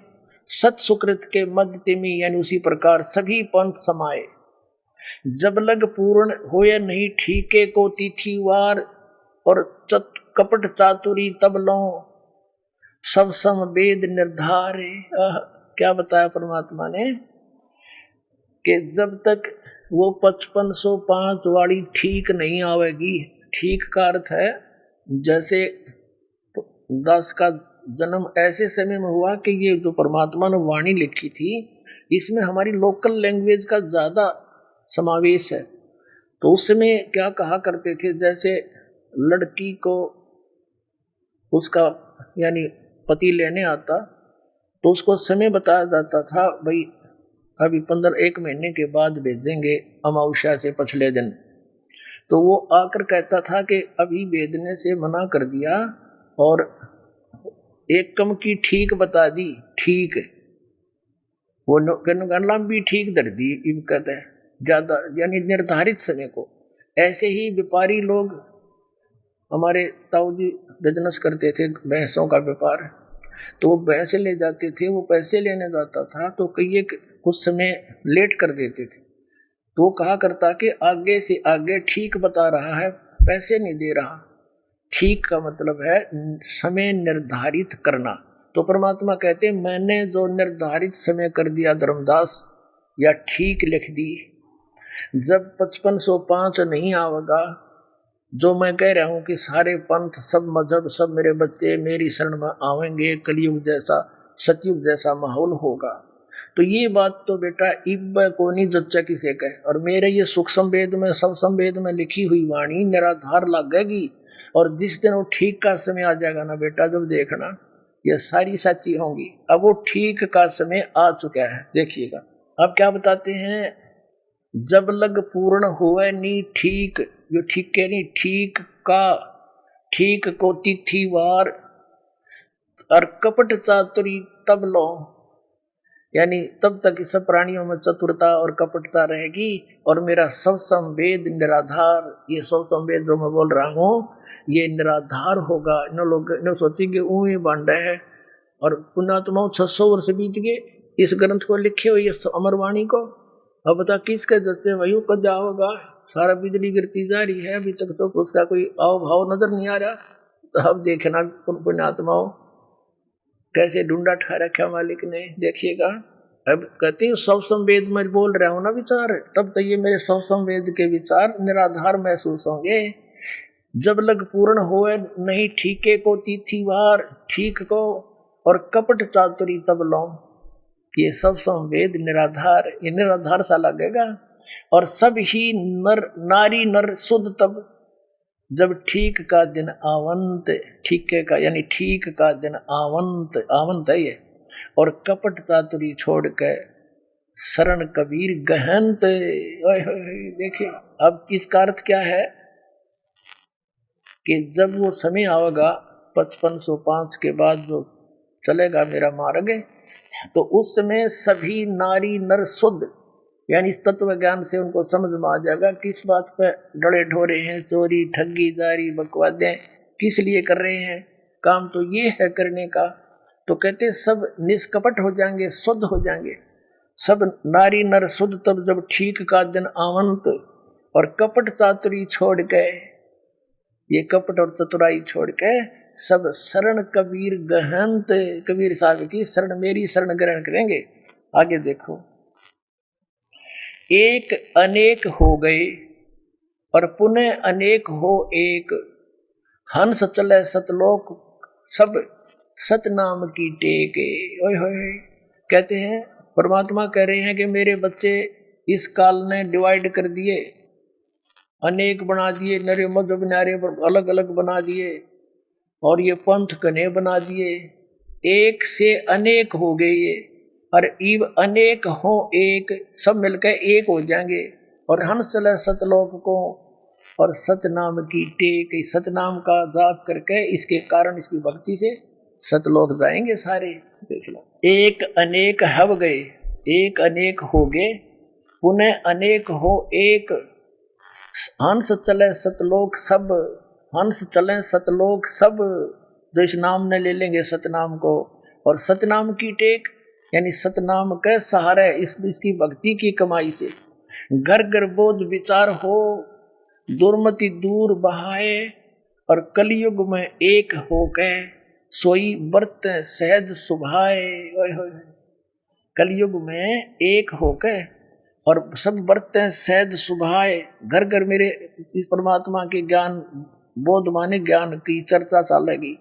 सत्सुकृत के मध्य तिमी यानी उसी प्रकार सभी पंथ समाये। जब लग पूर्ण होए नहीं ठीके को तिथिवार, और कपट चातुरी तब लो सब सम वेद निर्धार। क्या बताया परमात्मा ने कि जब तक वो 5505 वाली ठीक नहीं आवेगी। ठीक का अर्थ है जैसे दास का जन्म ऐसे समय में हुआ कि ये जो परमात्मा ने वाणी लिखी थी इसमें हमारी लोकल लैंग्वेज का ज़्यादा समावेश है। तो उस समय क्या कहा करते थे, जैसे लड़की को उसका यानी पति लेने आता तो उसको समय बताया जाता था, भाई अभी 1 महीने के बाद भेजेंगे, अमावस्या से पिछले दिन। तो वो आकर कहता था कि अभी भेजने से मना कर दिया और एक कम की ठीक बता दी, ठीक वो लंबी ठीक दर दी, कहते हैं ज्यादा यानी निर्धारित समय को। ऐसे ही व्यापारी लोग हमारे ताऊ जी बिजनेस करते थे, भैंसों का व्यापार, तो वो भैंसे ले जाते थे, वो पैसे लेने जाता था तो कई कुछ समय लेट कर देते थे। तो वो कहा करता कि आगे से आगे ठीक बता रहा है, पैसे नहीं दे रहा, ठीक का मतलब है समय निर्धारित करना। तो परमात्मा कहते हैं मैंने जो निर्धारित समय कर दिया धर्मदास, या ठीक लिख दी। जब 5505 नहीं आवेगा, जो मैं कह रहा हूं कि सारे पंथ सब मजहब सब मेरे बच्चे मेरी शरण में आवेंगे, कलयुग जैसा सतयुग जैसा माहौल होगा, तो ये बात तो बेटा इब को नहीं जच्चा किसे कहे। और मेरे ये सूक्ष्म वेद में सब संवेद में लिखी हुई वाणी निराधार लगेगी। और जिस दिन वो ठीक का समय आ जाएगा ना बेटा, जब देखना ये सारी सच्ची होंगी। अब वो ठीक का समय आ चुका है, देखिएगा। अब क्या बताते हैं, जब लग पूर्ण हुए नी ठीक, जो ठीक के नहीं ठीक का, ठीक को तिथि वार और कपट चातुरी तब लो, यानी तब तक सब प्राणियों में चतुरता और कपटता रहेगी और मेरा सब संवेद निराधार, ये सब संवेद जो मैं बोल रहा हूँ ये निराधार होगा। इन लोग इन सोचेंगे ऊँही बांडा है। और पुण्यात्माओं 600 वर्ष बीत गए इस ग्रंथ को लिखे हुए अमरवाणी को। अब बता किसके दस्ते वही कद जाओगा, सारा बिजली गिरती जा रही है, अभी तक तो उसका कोई आव भाव नजर नहीं आ रहा। तो अब देखना पुण्यात्माओं कैसे ढूंढा ठा रखा मालिक ने, देखिएगा। अब कहती हूँ सब संवेद में बोल रहा हूँ ना विचार, तब तो ये मेरे सब संवेद के विचार निराधार महसूस होंगे। जब लग पूर्ण होए नहीं ठीके को तिथिवार, ठीक को और कपट चातुरी तब लो, ये सब संवेद निराधार, ये निराधार सा लगेगा। और सब ही नर नारी नर शुद्ध तब, जब ठीक का दिन आवंत, ठीक का यानी ठीक का दिन आवंत, आवंत है ये। और कपट चातुरी छोड़ के शरण कबीर गहनत। देखिए अब इसका अर्थ क्या है कि जब वो समय आएगा 5505 के बाद जो चलेगा मेरा मार्ग, तो उस समय सभी नारी नर शुद्ध, यानी इस तत्व ज्ञान से उनको समझ में आ जाएगा किस बात पे डरे ढोरे हैं, चोरी ठगी दारी बकवादें किस लिए कर रहे हैं, काम तो ये है करने का। तो कहते सब निष्कपट हो जाएंगे, शुद्ध हो जाएंगे सब नारी नर शुद्ध तब, जब ठीक का दिन आवंत और कपट चातुरी छोड़ के, ये कपट और चतुराई छोड़ के सब शरण कबीर गहनत, कबीर साहब की शरण मेरी शरण ग्रहण करेंगे। आगे देखो, एक अनेक हो गए और पुनः अनेक हो एक, हंस चले सतलोक सब सतनाम की टेके। ओए होए, कहते हैं परमात्मा कह रहे हैं कि मेरे बच्चे इस काल ने डिवाइड कर दिए, अनेक बना दिए, नरे मजहब नारे अलग अलग बना दिए और ये पंथ कने बना दिए, एक से अनेक हो गए ये, और इव अनेक हो एक, सब मिलकर एक हो जाएंगे। और हंस चले सतलोक को और सतनाम की टेक, सतनाम का जाप करके इसके कारण इसकी भक्ति से सतलोक जाएंगे सारे। देख लो, एक अनेक हव गए, एक अनेक हो गए, पुनः अनेक हो एक, हंस चले सतलोक सब, हंस चले सतलोक सब, जो इस नाम ने ले लेंगे सतनाम को। और सतनाम की टेक यानी सतनाम के सहारे इसकी भक्ति की कमाई से घर घर बोध विचार हो, दुर्मति दूर बहाए और कलयुग में एक हो के सोई व्रत सहज सुभाए। कलयुग में एक हो के और सब व्रत सहज सुभाए, घर घर मेरे इस परमात्मा के ज्ञान बोध माने ज्ञान की चर्चा चलेगी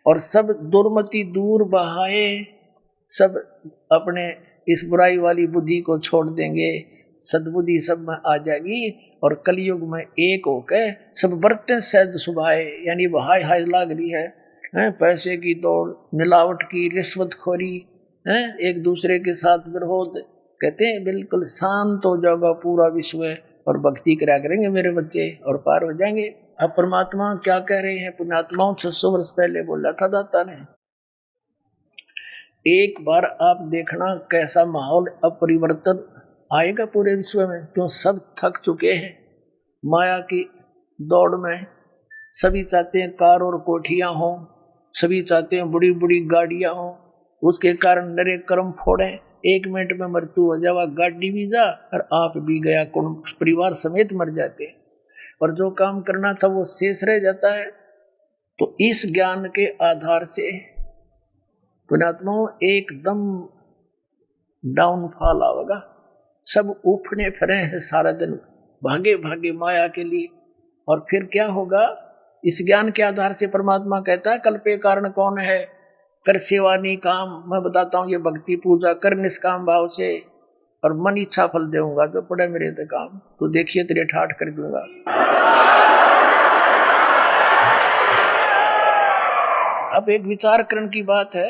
और सब दुर्मति दूर बहाए, सब अपने इस बुराई वाली बुद्धि को छोड़ देंगे, सद्बुद्धि सब में आ जाएगी और कलयुग में एक होकर सब बरतें सहज सुभाए, यानी बहाय हाय लाग रही है पैसे की दौड़, मिलावट की, रिश्वतखोरी है, एक दूसरे के साथ विरोध, कहते हैं बिल्कुल शांत हो जाएगा पूरा विश्व और भक्ति करा करेंगे मेरे बच्चे और पार हो जाएंगे। अब परमात्मा क्या कह रहे हैं, पुण्यात्माओं 600 वर्ष पहले बोला था दाता ने, एक बार आप देखना कैसा माहौल अब परिवर्तन आएगा पूरे विश्व में। क्यों सब थक चुके हैं माया की दौड़ में, सभी चाहते हैं कार और कोठियां हो, सभी चाहते हैं बड़ी बड़ी गाड़ियां हो, उसके कारण नरे कर्म फोड़े, 1 मिनट में मृत्यु हो जावा, गाड़ी भी जा और आप भी गया, परिवार समेत मर जाते हैं और जो काम करना था वो शेष रह जाता है। तो इस ज्ञान के आधार से पुण्यात्माओं एकदम डाउनफॉल आवेगा। सब उफने फिरे हैं सारा दिन, भागे भागे माया के लिए। और फिर क्या होगा? इस ज्ञान के आधार से परमात्मा कहता है कल्पे कारण कौन है, कर सेवा नहीं काम। मैं बताता हूँ ये भक्ति पूजा कर निष्काम भाव से, और मन इच्छा फल देऊंगा जो पड़े मेरे ते काम, तो देखिए तेरे ठाठ कर दूंगा। अब एक विचार करने की बात है,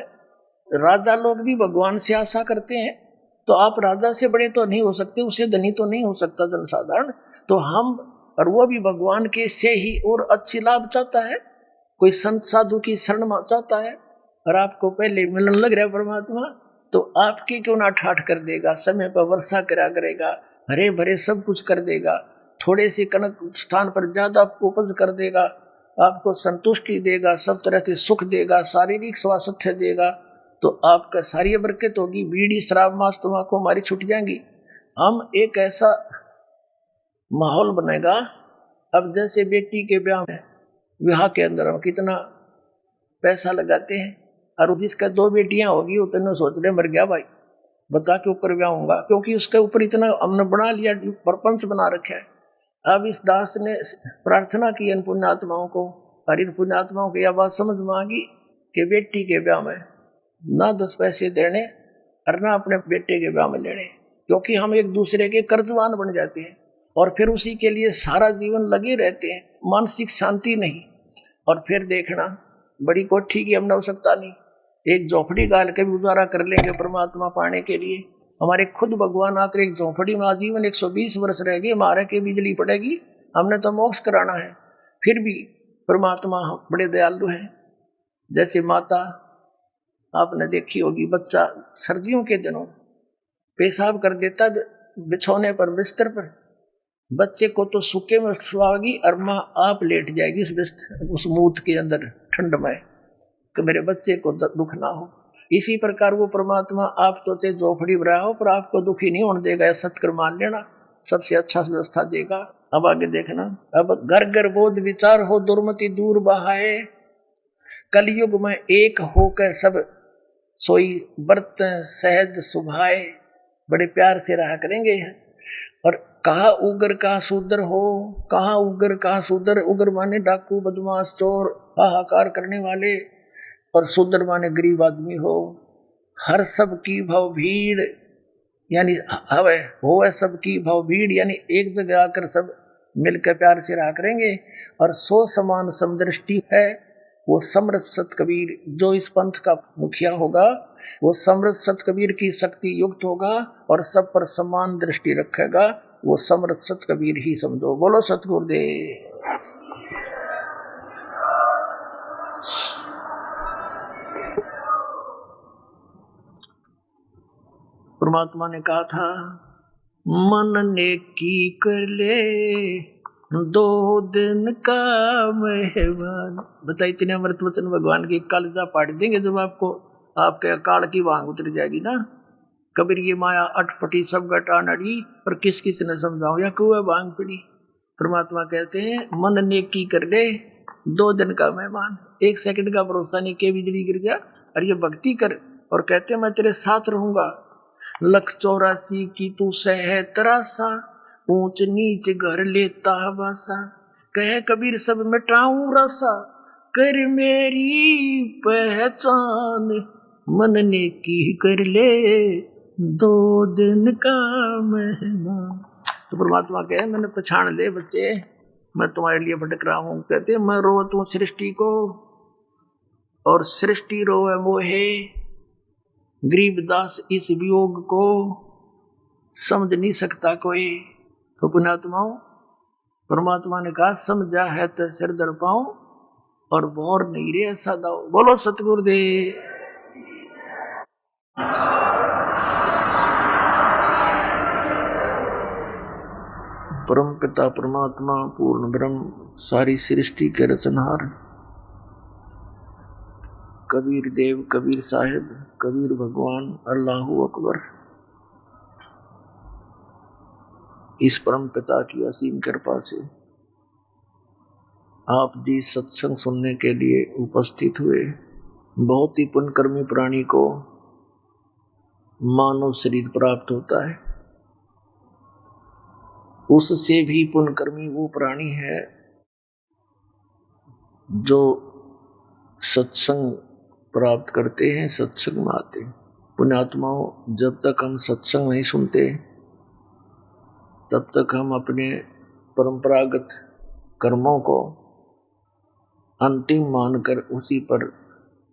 राजा लोग भी भगवान से आशा करते हैं, तो आप राजा से बड़े तो नहीं हो सकते, उससे धनी तो नहीं हो सकता जनसाधारण, तो हम, और वो भी भगवान के से ही और अच्छी लाभ चाहता है, कोई संत साधु की शरण चाहता है, और आपको पहले मिलन लग रहा है परमात्मा, तो आपकी क्यों ना ठाठ कर देगा, समय पर वर्षा करा करेगा, हरे भरे सब कुछ कर देगा, थोड़े से कनक स्थान पर ज्यादा उपज कर देगा, आपको संतुष्टि देगा, सब तरह से सुख देगा, शारीरिक स्वास्थ्य देगा, तो आपका सारी बरकत होगी, बीड़ी शराब मांस तम्बाकू हमारी छूट जाएंगी। हम एक ऐसा माहौल बनेगा, अब जैसे बेटी के विवाह के अंदर हम कितना पैसा लगाते हैं, और जिसका 2 बेटियां होगी वो तेने सोच रहे मर गया भाई, बता के ऊपर ब्याह होगा, क्योंकि उसके ऊपर इतना हमने बना लिया, प्रपंच बना रखा है। अब इस दास ने प्रार्थना की इन पुण्यात्माओं को, और इन पुण्यात्माओं को यह बात समझ में आ गई कि बेटी के ब्याह में ना 10 पैसे देने और ना अपने बेटे के ब्याह में लेने, क्योंकि हम एक दूसरे के कर्जवान बन जाते हैं, और फिर उसी के लिए सारा जीवन लगे रहते हैं, मानसिक शांति नहीं। और फिर देखना बड़ी कोठी की हमने आवश्यकता नहीं, एक झोपड़ी गाल के भी गुजारा कर लेंगे परमात्मा पाने के लिए। हमारे खुद भगवान आकर एक झोपड़ी में आजीवन 120 वर्ष रहेगी, मारे के बिजली पड़ेगी, हमने तो मोक्ष कराना है। फिर भी परमात्मा बड़े दयालु हैं। जैसे माता आपने देखी होगी, बच्चा सर्दियों के दिनों पेशाब कर देता बिछौने पर बिस्तर पर, बच्चे को तो सूखे में सुहागी और माँ आप लेट जाएगी उस मूत के अंदर ठंड में, कि मेरे बच्चे को दुख ना हो। इसी प्रकार वो परमात्मा आप तो ते झोपड़ी बना हो, पर आपको दुखी नहीं होने देगा, या सत्कर मान लेना, सबसे अच्छा व्यवस्था देगा। अब आगे देखना, अब घर घर बोध विचार हो, दुर्मति दूर बहाए, कलयुग में एक होकर सब सोई बर्त सहज सुभाए। बड़े प्यार से रहा करेंगे। और कहा उग्र कहा शूद्र हो, कहा उग्र कहा शूद्र, उग्र माने डाकू बदमाश चोर हाहाकार करने वाले, और शूद्र माने गरीब आदमी हो। हर सब की भव भीड़, यानी हवे हो सबकी भव भीड़, यानी एक जगह आकर सब मिलकर प्यार से रहा करेंगे। और सो समान समदृष्टि है, वो समरथ सत कबीर, जो इस पंथ का मुखिया होगा वो समरथ सत कबीर की शक्ति युक्त होगा, और सब पर समान दृष्टि रखेगा, वो समरथ सत कबीर ही समझो। बोलो सतगुरुदेव। परमात्मा ने कहा था मन ने की कर ले 2 दिन का मेहमान। बता, इतने अमृत वचन भगवान की कालिजा पाट देंगे जब आपको आपके काल की वांग उतर जाएगी ना। कबीर ये माया अटपटी सब गटा नड़ी, पर किस किस ने समझाओ या क्यों भांग पड़ी। परमात्मा कहते हैं मन ने की कर ले 2 दिन का मेहमान, 1 सेकंड का भरोसा नहीं के बिजली गिर गया, और ये भक्ति कर, और कहते मैं तेरे साथ रहूंगा। 184 की तू सह तरासा, ऊंच नीच घर लेता बासा, कह कबीर सब मिटाऊं रसा, कर मेरी पहचान, मन ने की कर ले 2 दिन का मेहमान। तो परमात्मा कहे मैंने पहचान ले बच्चे, मैं तुम्हारे लिए भटक रहा हूं। कहते मैं रो तू सृष्टि को, और सृष्टि रोए मोहे, गरीबदास इस वियोग को समझ नहीं सकता कोई। तो पुण्यात्माओं, परमात्मा ने कहा समझा है तो सिर दर पाऊं, और बोर नहीं रे ऐसा दाओ। बोलो सतगुरुदेव। परम पिता परमात्मा पूर्ण ब्रह्म सारी सृष्टि के रचनहार कबीर देव, कबीर साहिब, कबीर भगवान, अल्लाहू अकबर, इस परम पिता की असीम कृपा से आप जी सत्संग सुनने के लिए उपस्थित हुए। बहुत ही पुण्यकर्मी प्राणी को मानव शरीर प्राप्त होता है। उससे भी पुण्यकर्मी वो प्राणी है जो सत्संग प्राप्त करते हैं, सत्संग में आते हैं। पुण्यात्माओं, जब तक हम सत्संग नहीं सुनते तब तक हम अपने परंपरागत कर्मों को अंतिम मानकर उसी पर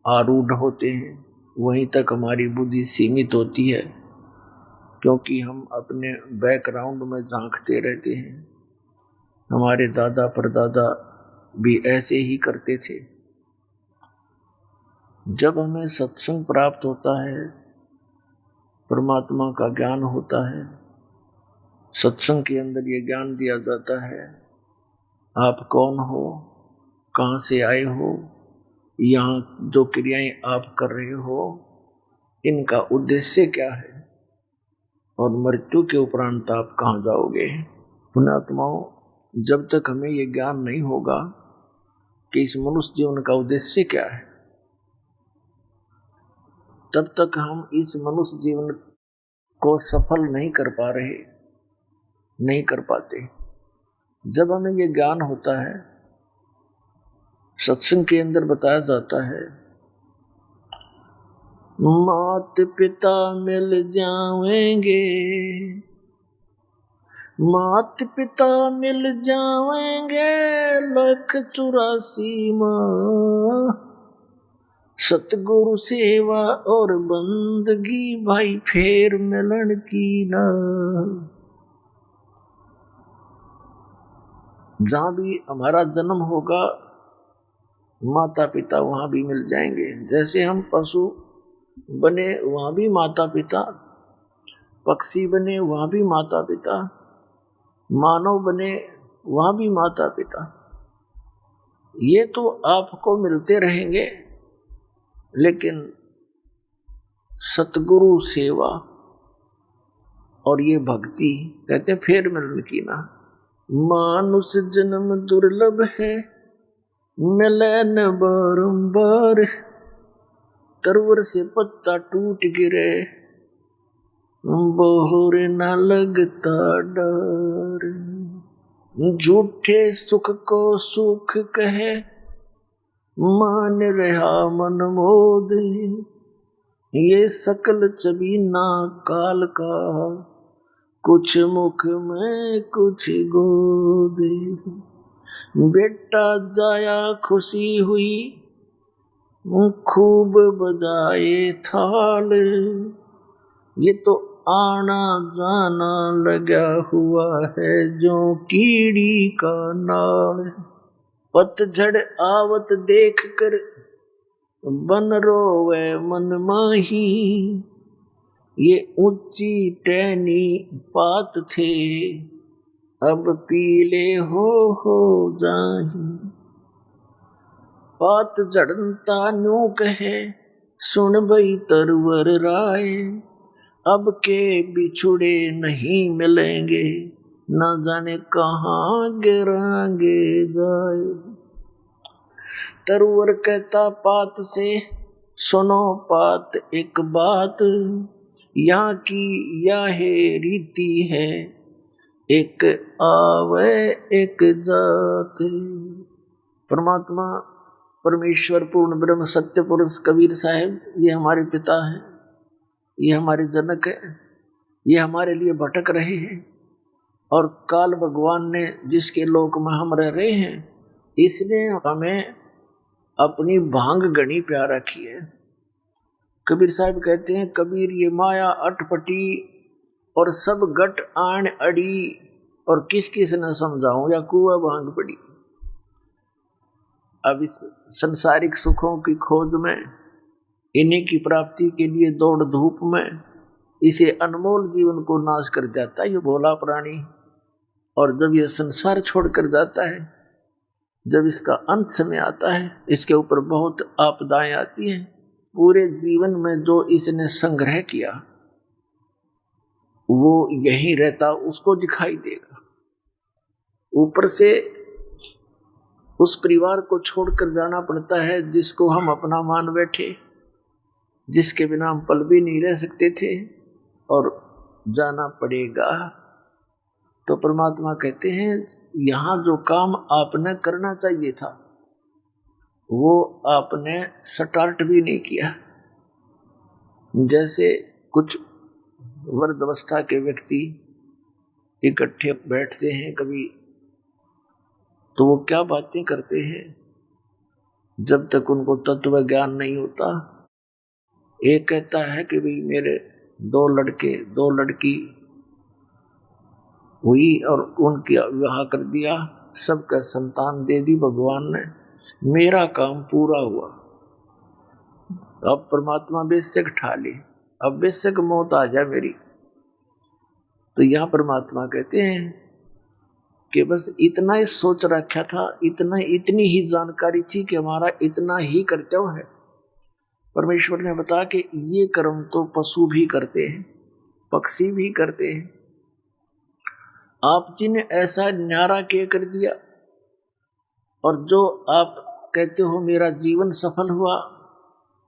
आरूढ़ होते हैं। वहीं तक हमारी बुद्धि सीमित होती है, क्योंकि हम अपने बैकग्राउंड में झांकते रहते हैं। हमारे दादा परदादा भी ऐसे ही करते थे। जब हमें सत्संग प्राप्त होता है, परमात्मा का ज्ञान होता है, सत्संग के अंदर ये ज्ञान दिया जाता है, आप कौन हो, कहाँ से आए हो, यहाँ जो क्रियाएं आप कर रहे हो इनका उद्देश्य क्या है, और मृत्यु के उपरांत आप कहाँ जाओगे। पुण्यात्माओं, जब तक हमें ये ज्ञान नहीं होगा कि इस मनुष्य जीवन का उद्देश्य क्या है, तब तक हम इस मनुष्य जीवन को सफल नहीं कर पा रहे, नहीं कर पाते। जब हमें ये ज्ञान होता है, सत्संग के अंदर बताया जाता है, मात पिता मिल जाएंगे, मात पिता मिल जाएंगे, 184 माँ, सतगुरु सेवा और बंदगी भाई फेर मिलन की ना। जहां भी हमारा जन्म होगा माता पिता वहां भी मिल जाएंगे। जैसे हम पशु बने वहां भी माता पिता, पक्षी बने वहां भी माता पिता, मानव बने वहां भी माता पिता। ये तो आपको मिलते रहेंगे, लेकिन सतगुरु सेवा और ये भक्ति कहते हैं फेर मिलन की ना। मानुष जन्म दुर्लभ है, मिले न बारंबार, तरवर से पत्ता टूट गिरे, बोहर न लगता डर। झूठे सुख को सुख कहे, मान रहा मन मोद, ये सकल चबीना काल का, कुछ मुख में कुछ गोद। बेटा जाया खुशी हुई, खूब बजाए थाल, ये तो आना जाना लगा हुआ है जो कीड़ी का नाल। पतझड़ आवत देख कर बन रोवे मन माही, ये ऊंची टहनी पात थे, अब पीले हो जाही। पात झड़ता न्यू कहे, सुन भई तरवर राय, अब के बिछुड़े नहीं मिलेंगे, न जाने कहाँ गिरांगे जाए। तरवर कहता पात से, सुनो पात एक बात, यहाँ की यह रीति है, एक आवे एक जात। परमात्मा परमेश्वर पूर्ण ब्रह्म सत्य पुरुष कबीर साहब, ये हमारे पिता हैं, ये हमारे जनक है, ये हमारे लिए भटक रहे हैं। और काल भगवान ने जिसके लोक में हम रह रहे हैं, इसने हमें अपनी भांग गणी प्यार रखी है। कबीर साहब कहते हैं, कबीर ये माया अटपटी और सब गट आन अड़ी, और किस किस न समझाऊं या कुआ भांग पड़ी। अब इस संसारिक सुखों की खोज में, इन्हीं की प्राप्ति के लिए दौड़ धूप में, इसे अनमोल जीवन को नाश कर जाता है ये भोला प्राणी। और जब यह संसार छोड़कर जाता है, जब इसका अंत समय आता है, इसके ऊपर बहुत आपदाएं आती हैं। पूरे जीवन में जो इसने संग्रह किया वो यहीं रहता उसको दिखाई देगा। ऊपर से उस परिवार को छोड़कर जाना पड़ता है जिसको हम अपना मान बैठे, जिसके बिना हम पल भी नहीं रह सकते थे, और जाना पड़ेगा। तो परमात्मा कहते हैं यहाँ जो काम आपने करना चाहिए था वो आपने स्टार्ट भी नहीं किया। जैसे कुछ वृद्धावस्था के व्यक्ति इकट्ठे बैठते हैं कभी, तो वो क्या बातें करते हैं जब तक उनको तत्व ज्ञान नहीं होता। एक कहता है कि भाई मेरे 2 लड़के 2 लड़की हुई और उनकी विवाह कर दिया, सबका संतान दे दी भगवान ने, मेरा काम पूरा हुआ। अब परमात्मा बेशक ठा ले, अब बेशक मौत आ जाए मेरी, तो यहाँ परमात्मा कहते हैं कि बस इतना ही सोच रखा था, इतनी ही जानकारी थी कि हमारा इतना ही कर्तव्य है। परमेश्वर ने बताया कि ये कर्म तो पशु भी करते हैं, पक्षी भी करते हैं, आप जी ने ऐसा न्यारा के कर दिया, और जो आप कहते हो मेरा जीवन सफल हुआ,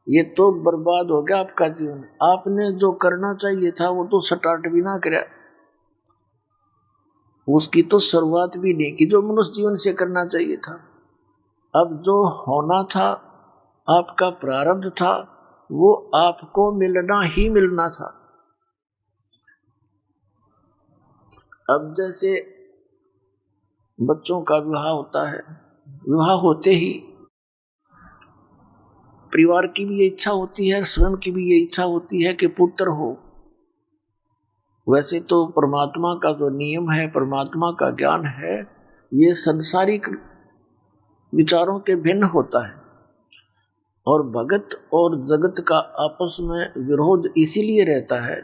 ये तो बर्बाद हो गया आपका जीवन। आपने जो करना चाहिए था वो तो स्टार्ट भी ना करा, उसकी तो शुरुआत भी नहीं की जो मनुष्य जीवन से करना चाहिए था। अब जो होना था, आपका प्रारब्ध था, वो आपको मिलना ही मिलना था। अब जैसे बच्चों का विवाह होता है, विवाह होते ही परिवार की भी ये इच्छा होती है, स्वयं की भी ये इच्छा होती है कि पुत्र हो। वैसे तो परमात्मा का जो नियम है, परमात्मा का ज्ञान है, ये संसारिक विचारों के भिन्न होता है, और भगत और जगत का आपस में विरोध इसीलिए रहता है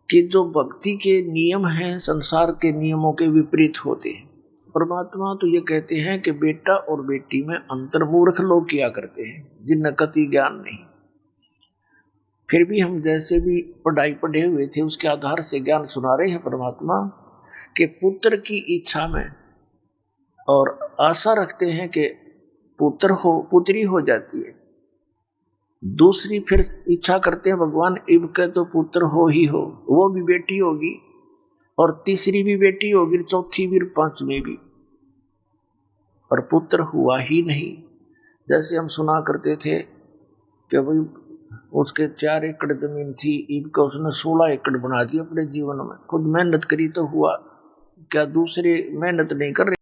कि जो भक्ति के नियम हैं संसार के नियमों के विपरीत होते हैं। परमात्मा तो ये कहते हैं कि बेटा और बेटी में अंतर मूर्ख लोग किया करते हैं जिन्हें कति ज्ञान नहीं। फिर भी हम जैसे भी पढ़ाई पढ़े हुए थे उसके आधार से ज्ञान सुना रहे हैं परमात्मा कि पुत्र की इच्छा में और आशा रखते हैं कि पुत्र हो, पुत्री हो जाती है। दूसरी फिर इच्छा करते हैं भगवान इब के तो पुत्र हो ही हो, वो भी बेटी होगी, और तीसरी भी बेटी होगी, चौथी भी, पांचवी भी, और पुत्र हुआ ही नहीं। जैसे हम सुना करते थे कि भाई उसके 4 एकड़ जमीन थी, ईब का उसने 16 एकड़ बना दिया अपने जीवन में। खुद मेहनत करी तो हुआ, क्या दूसरे मेहनत नहीं कर रहे?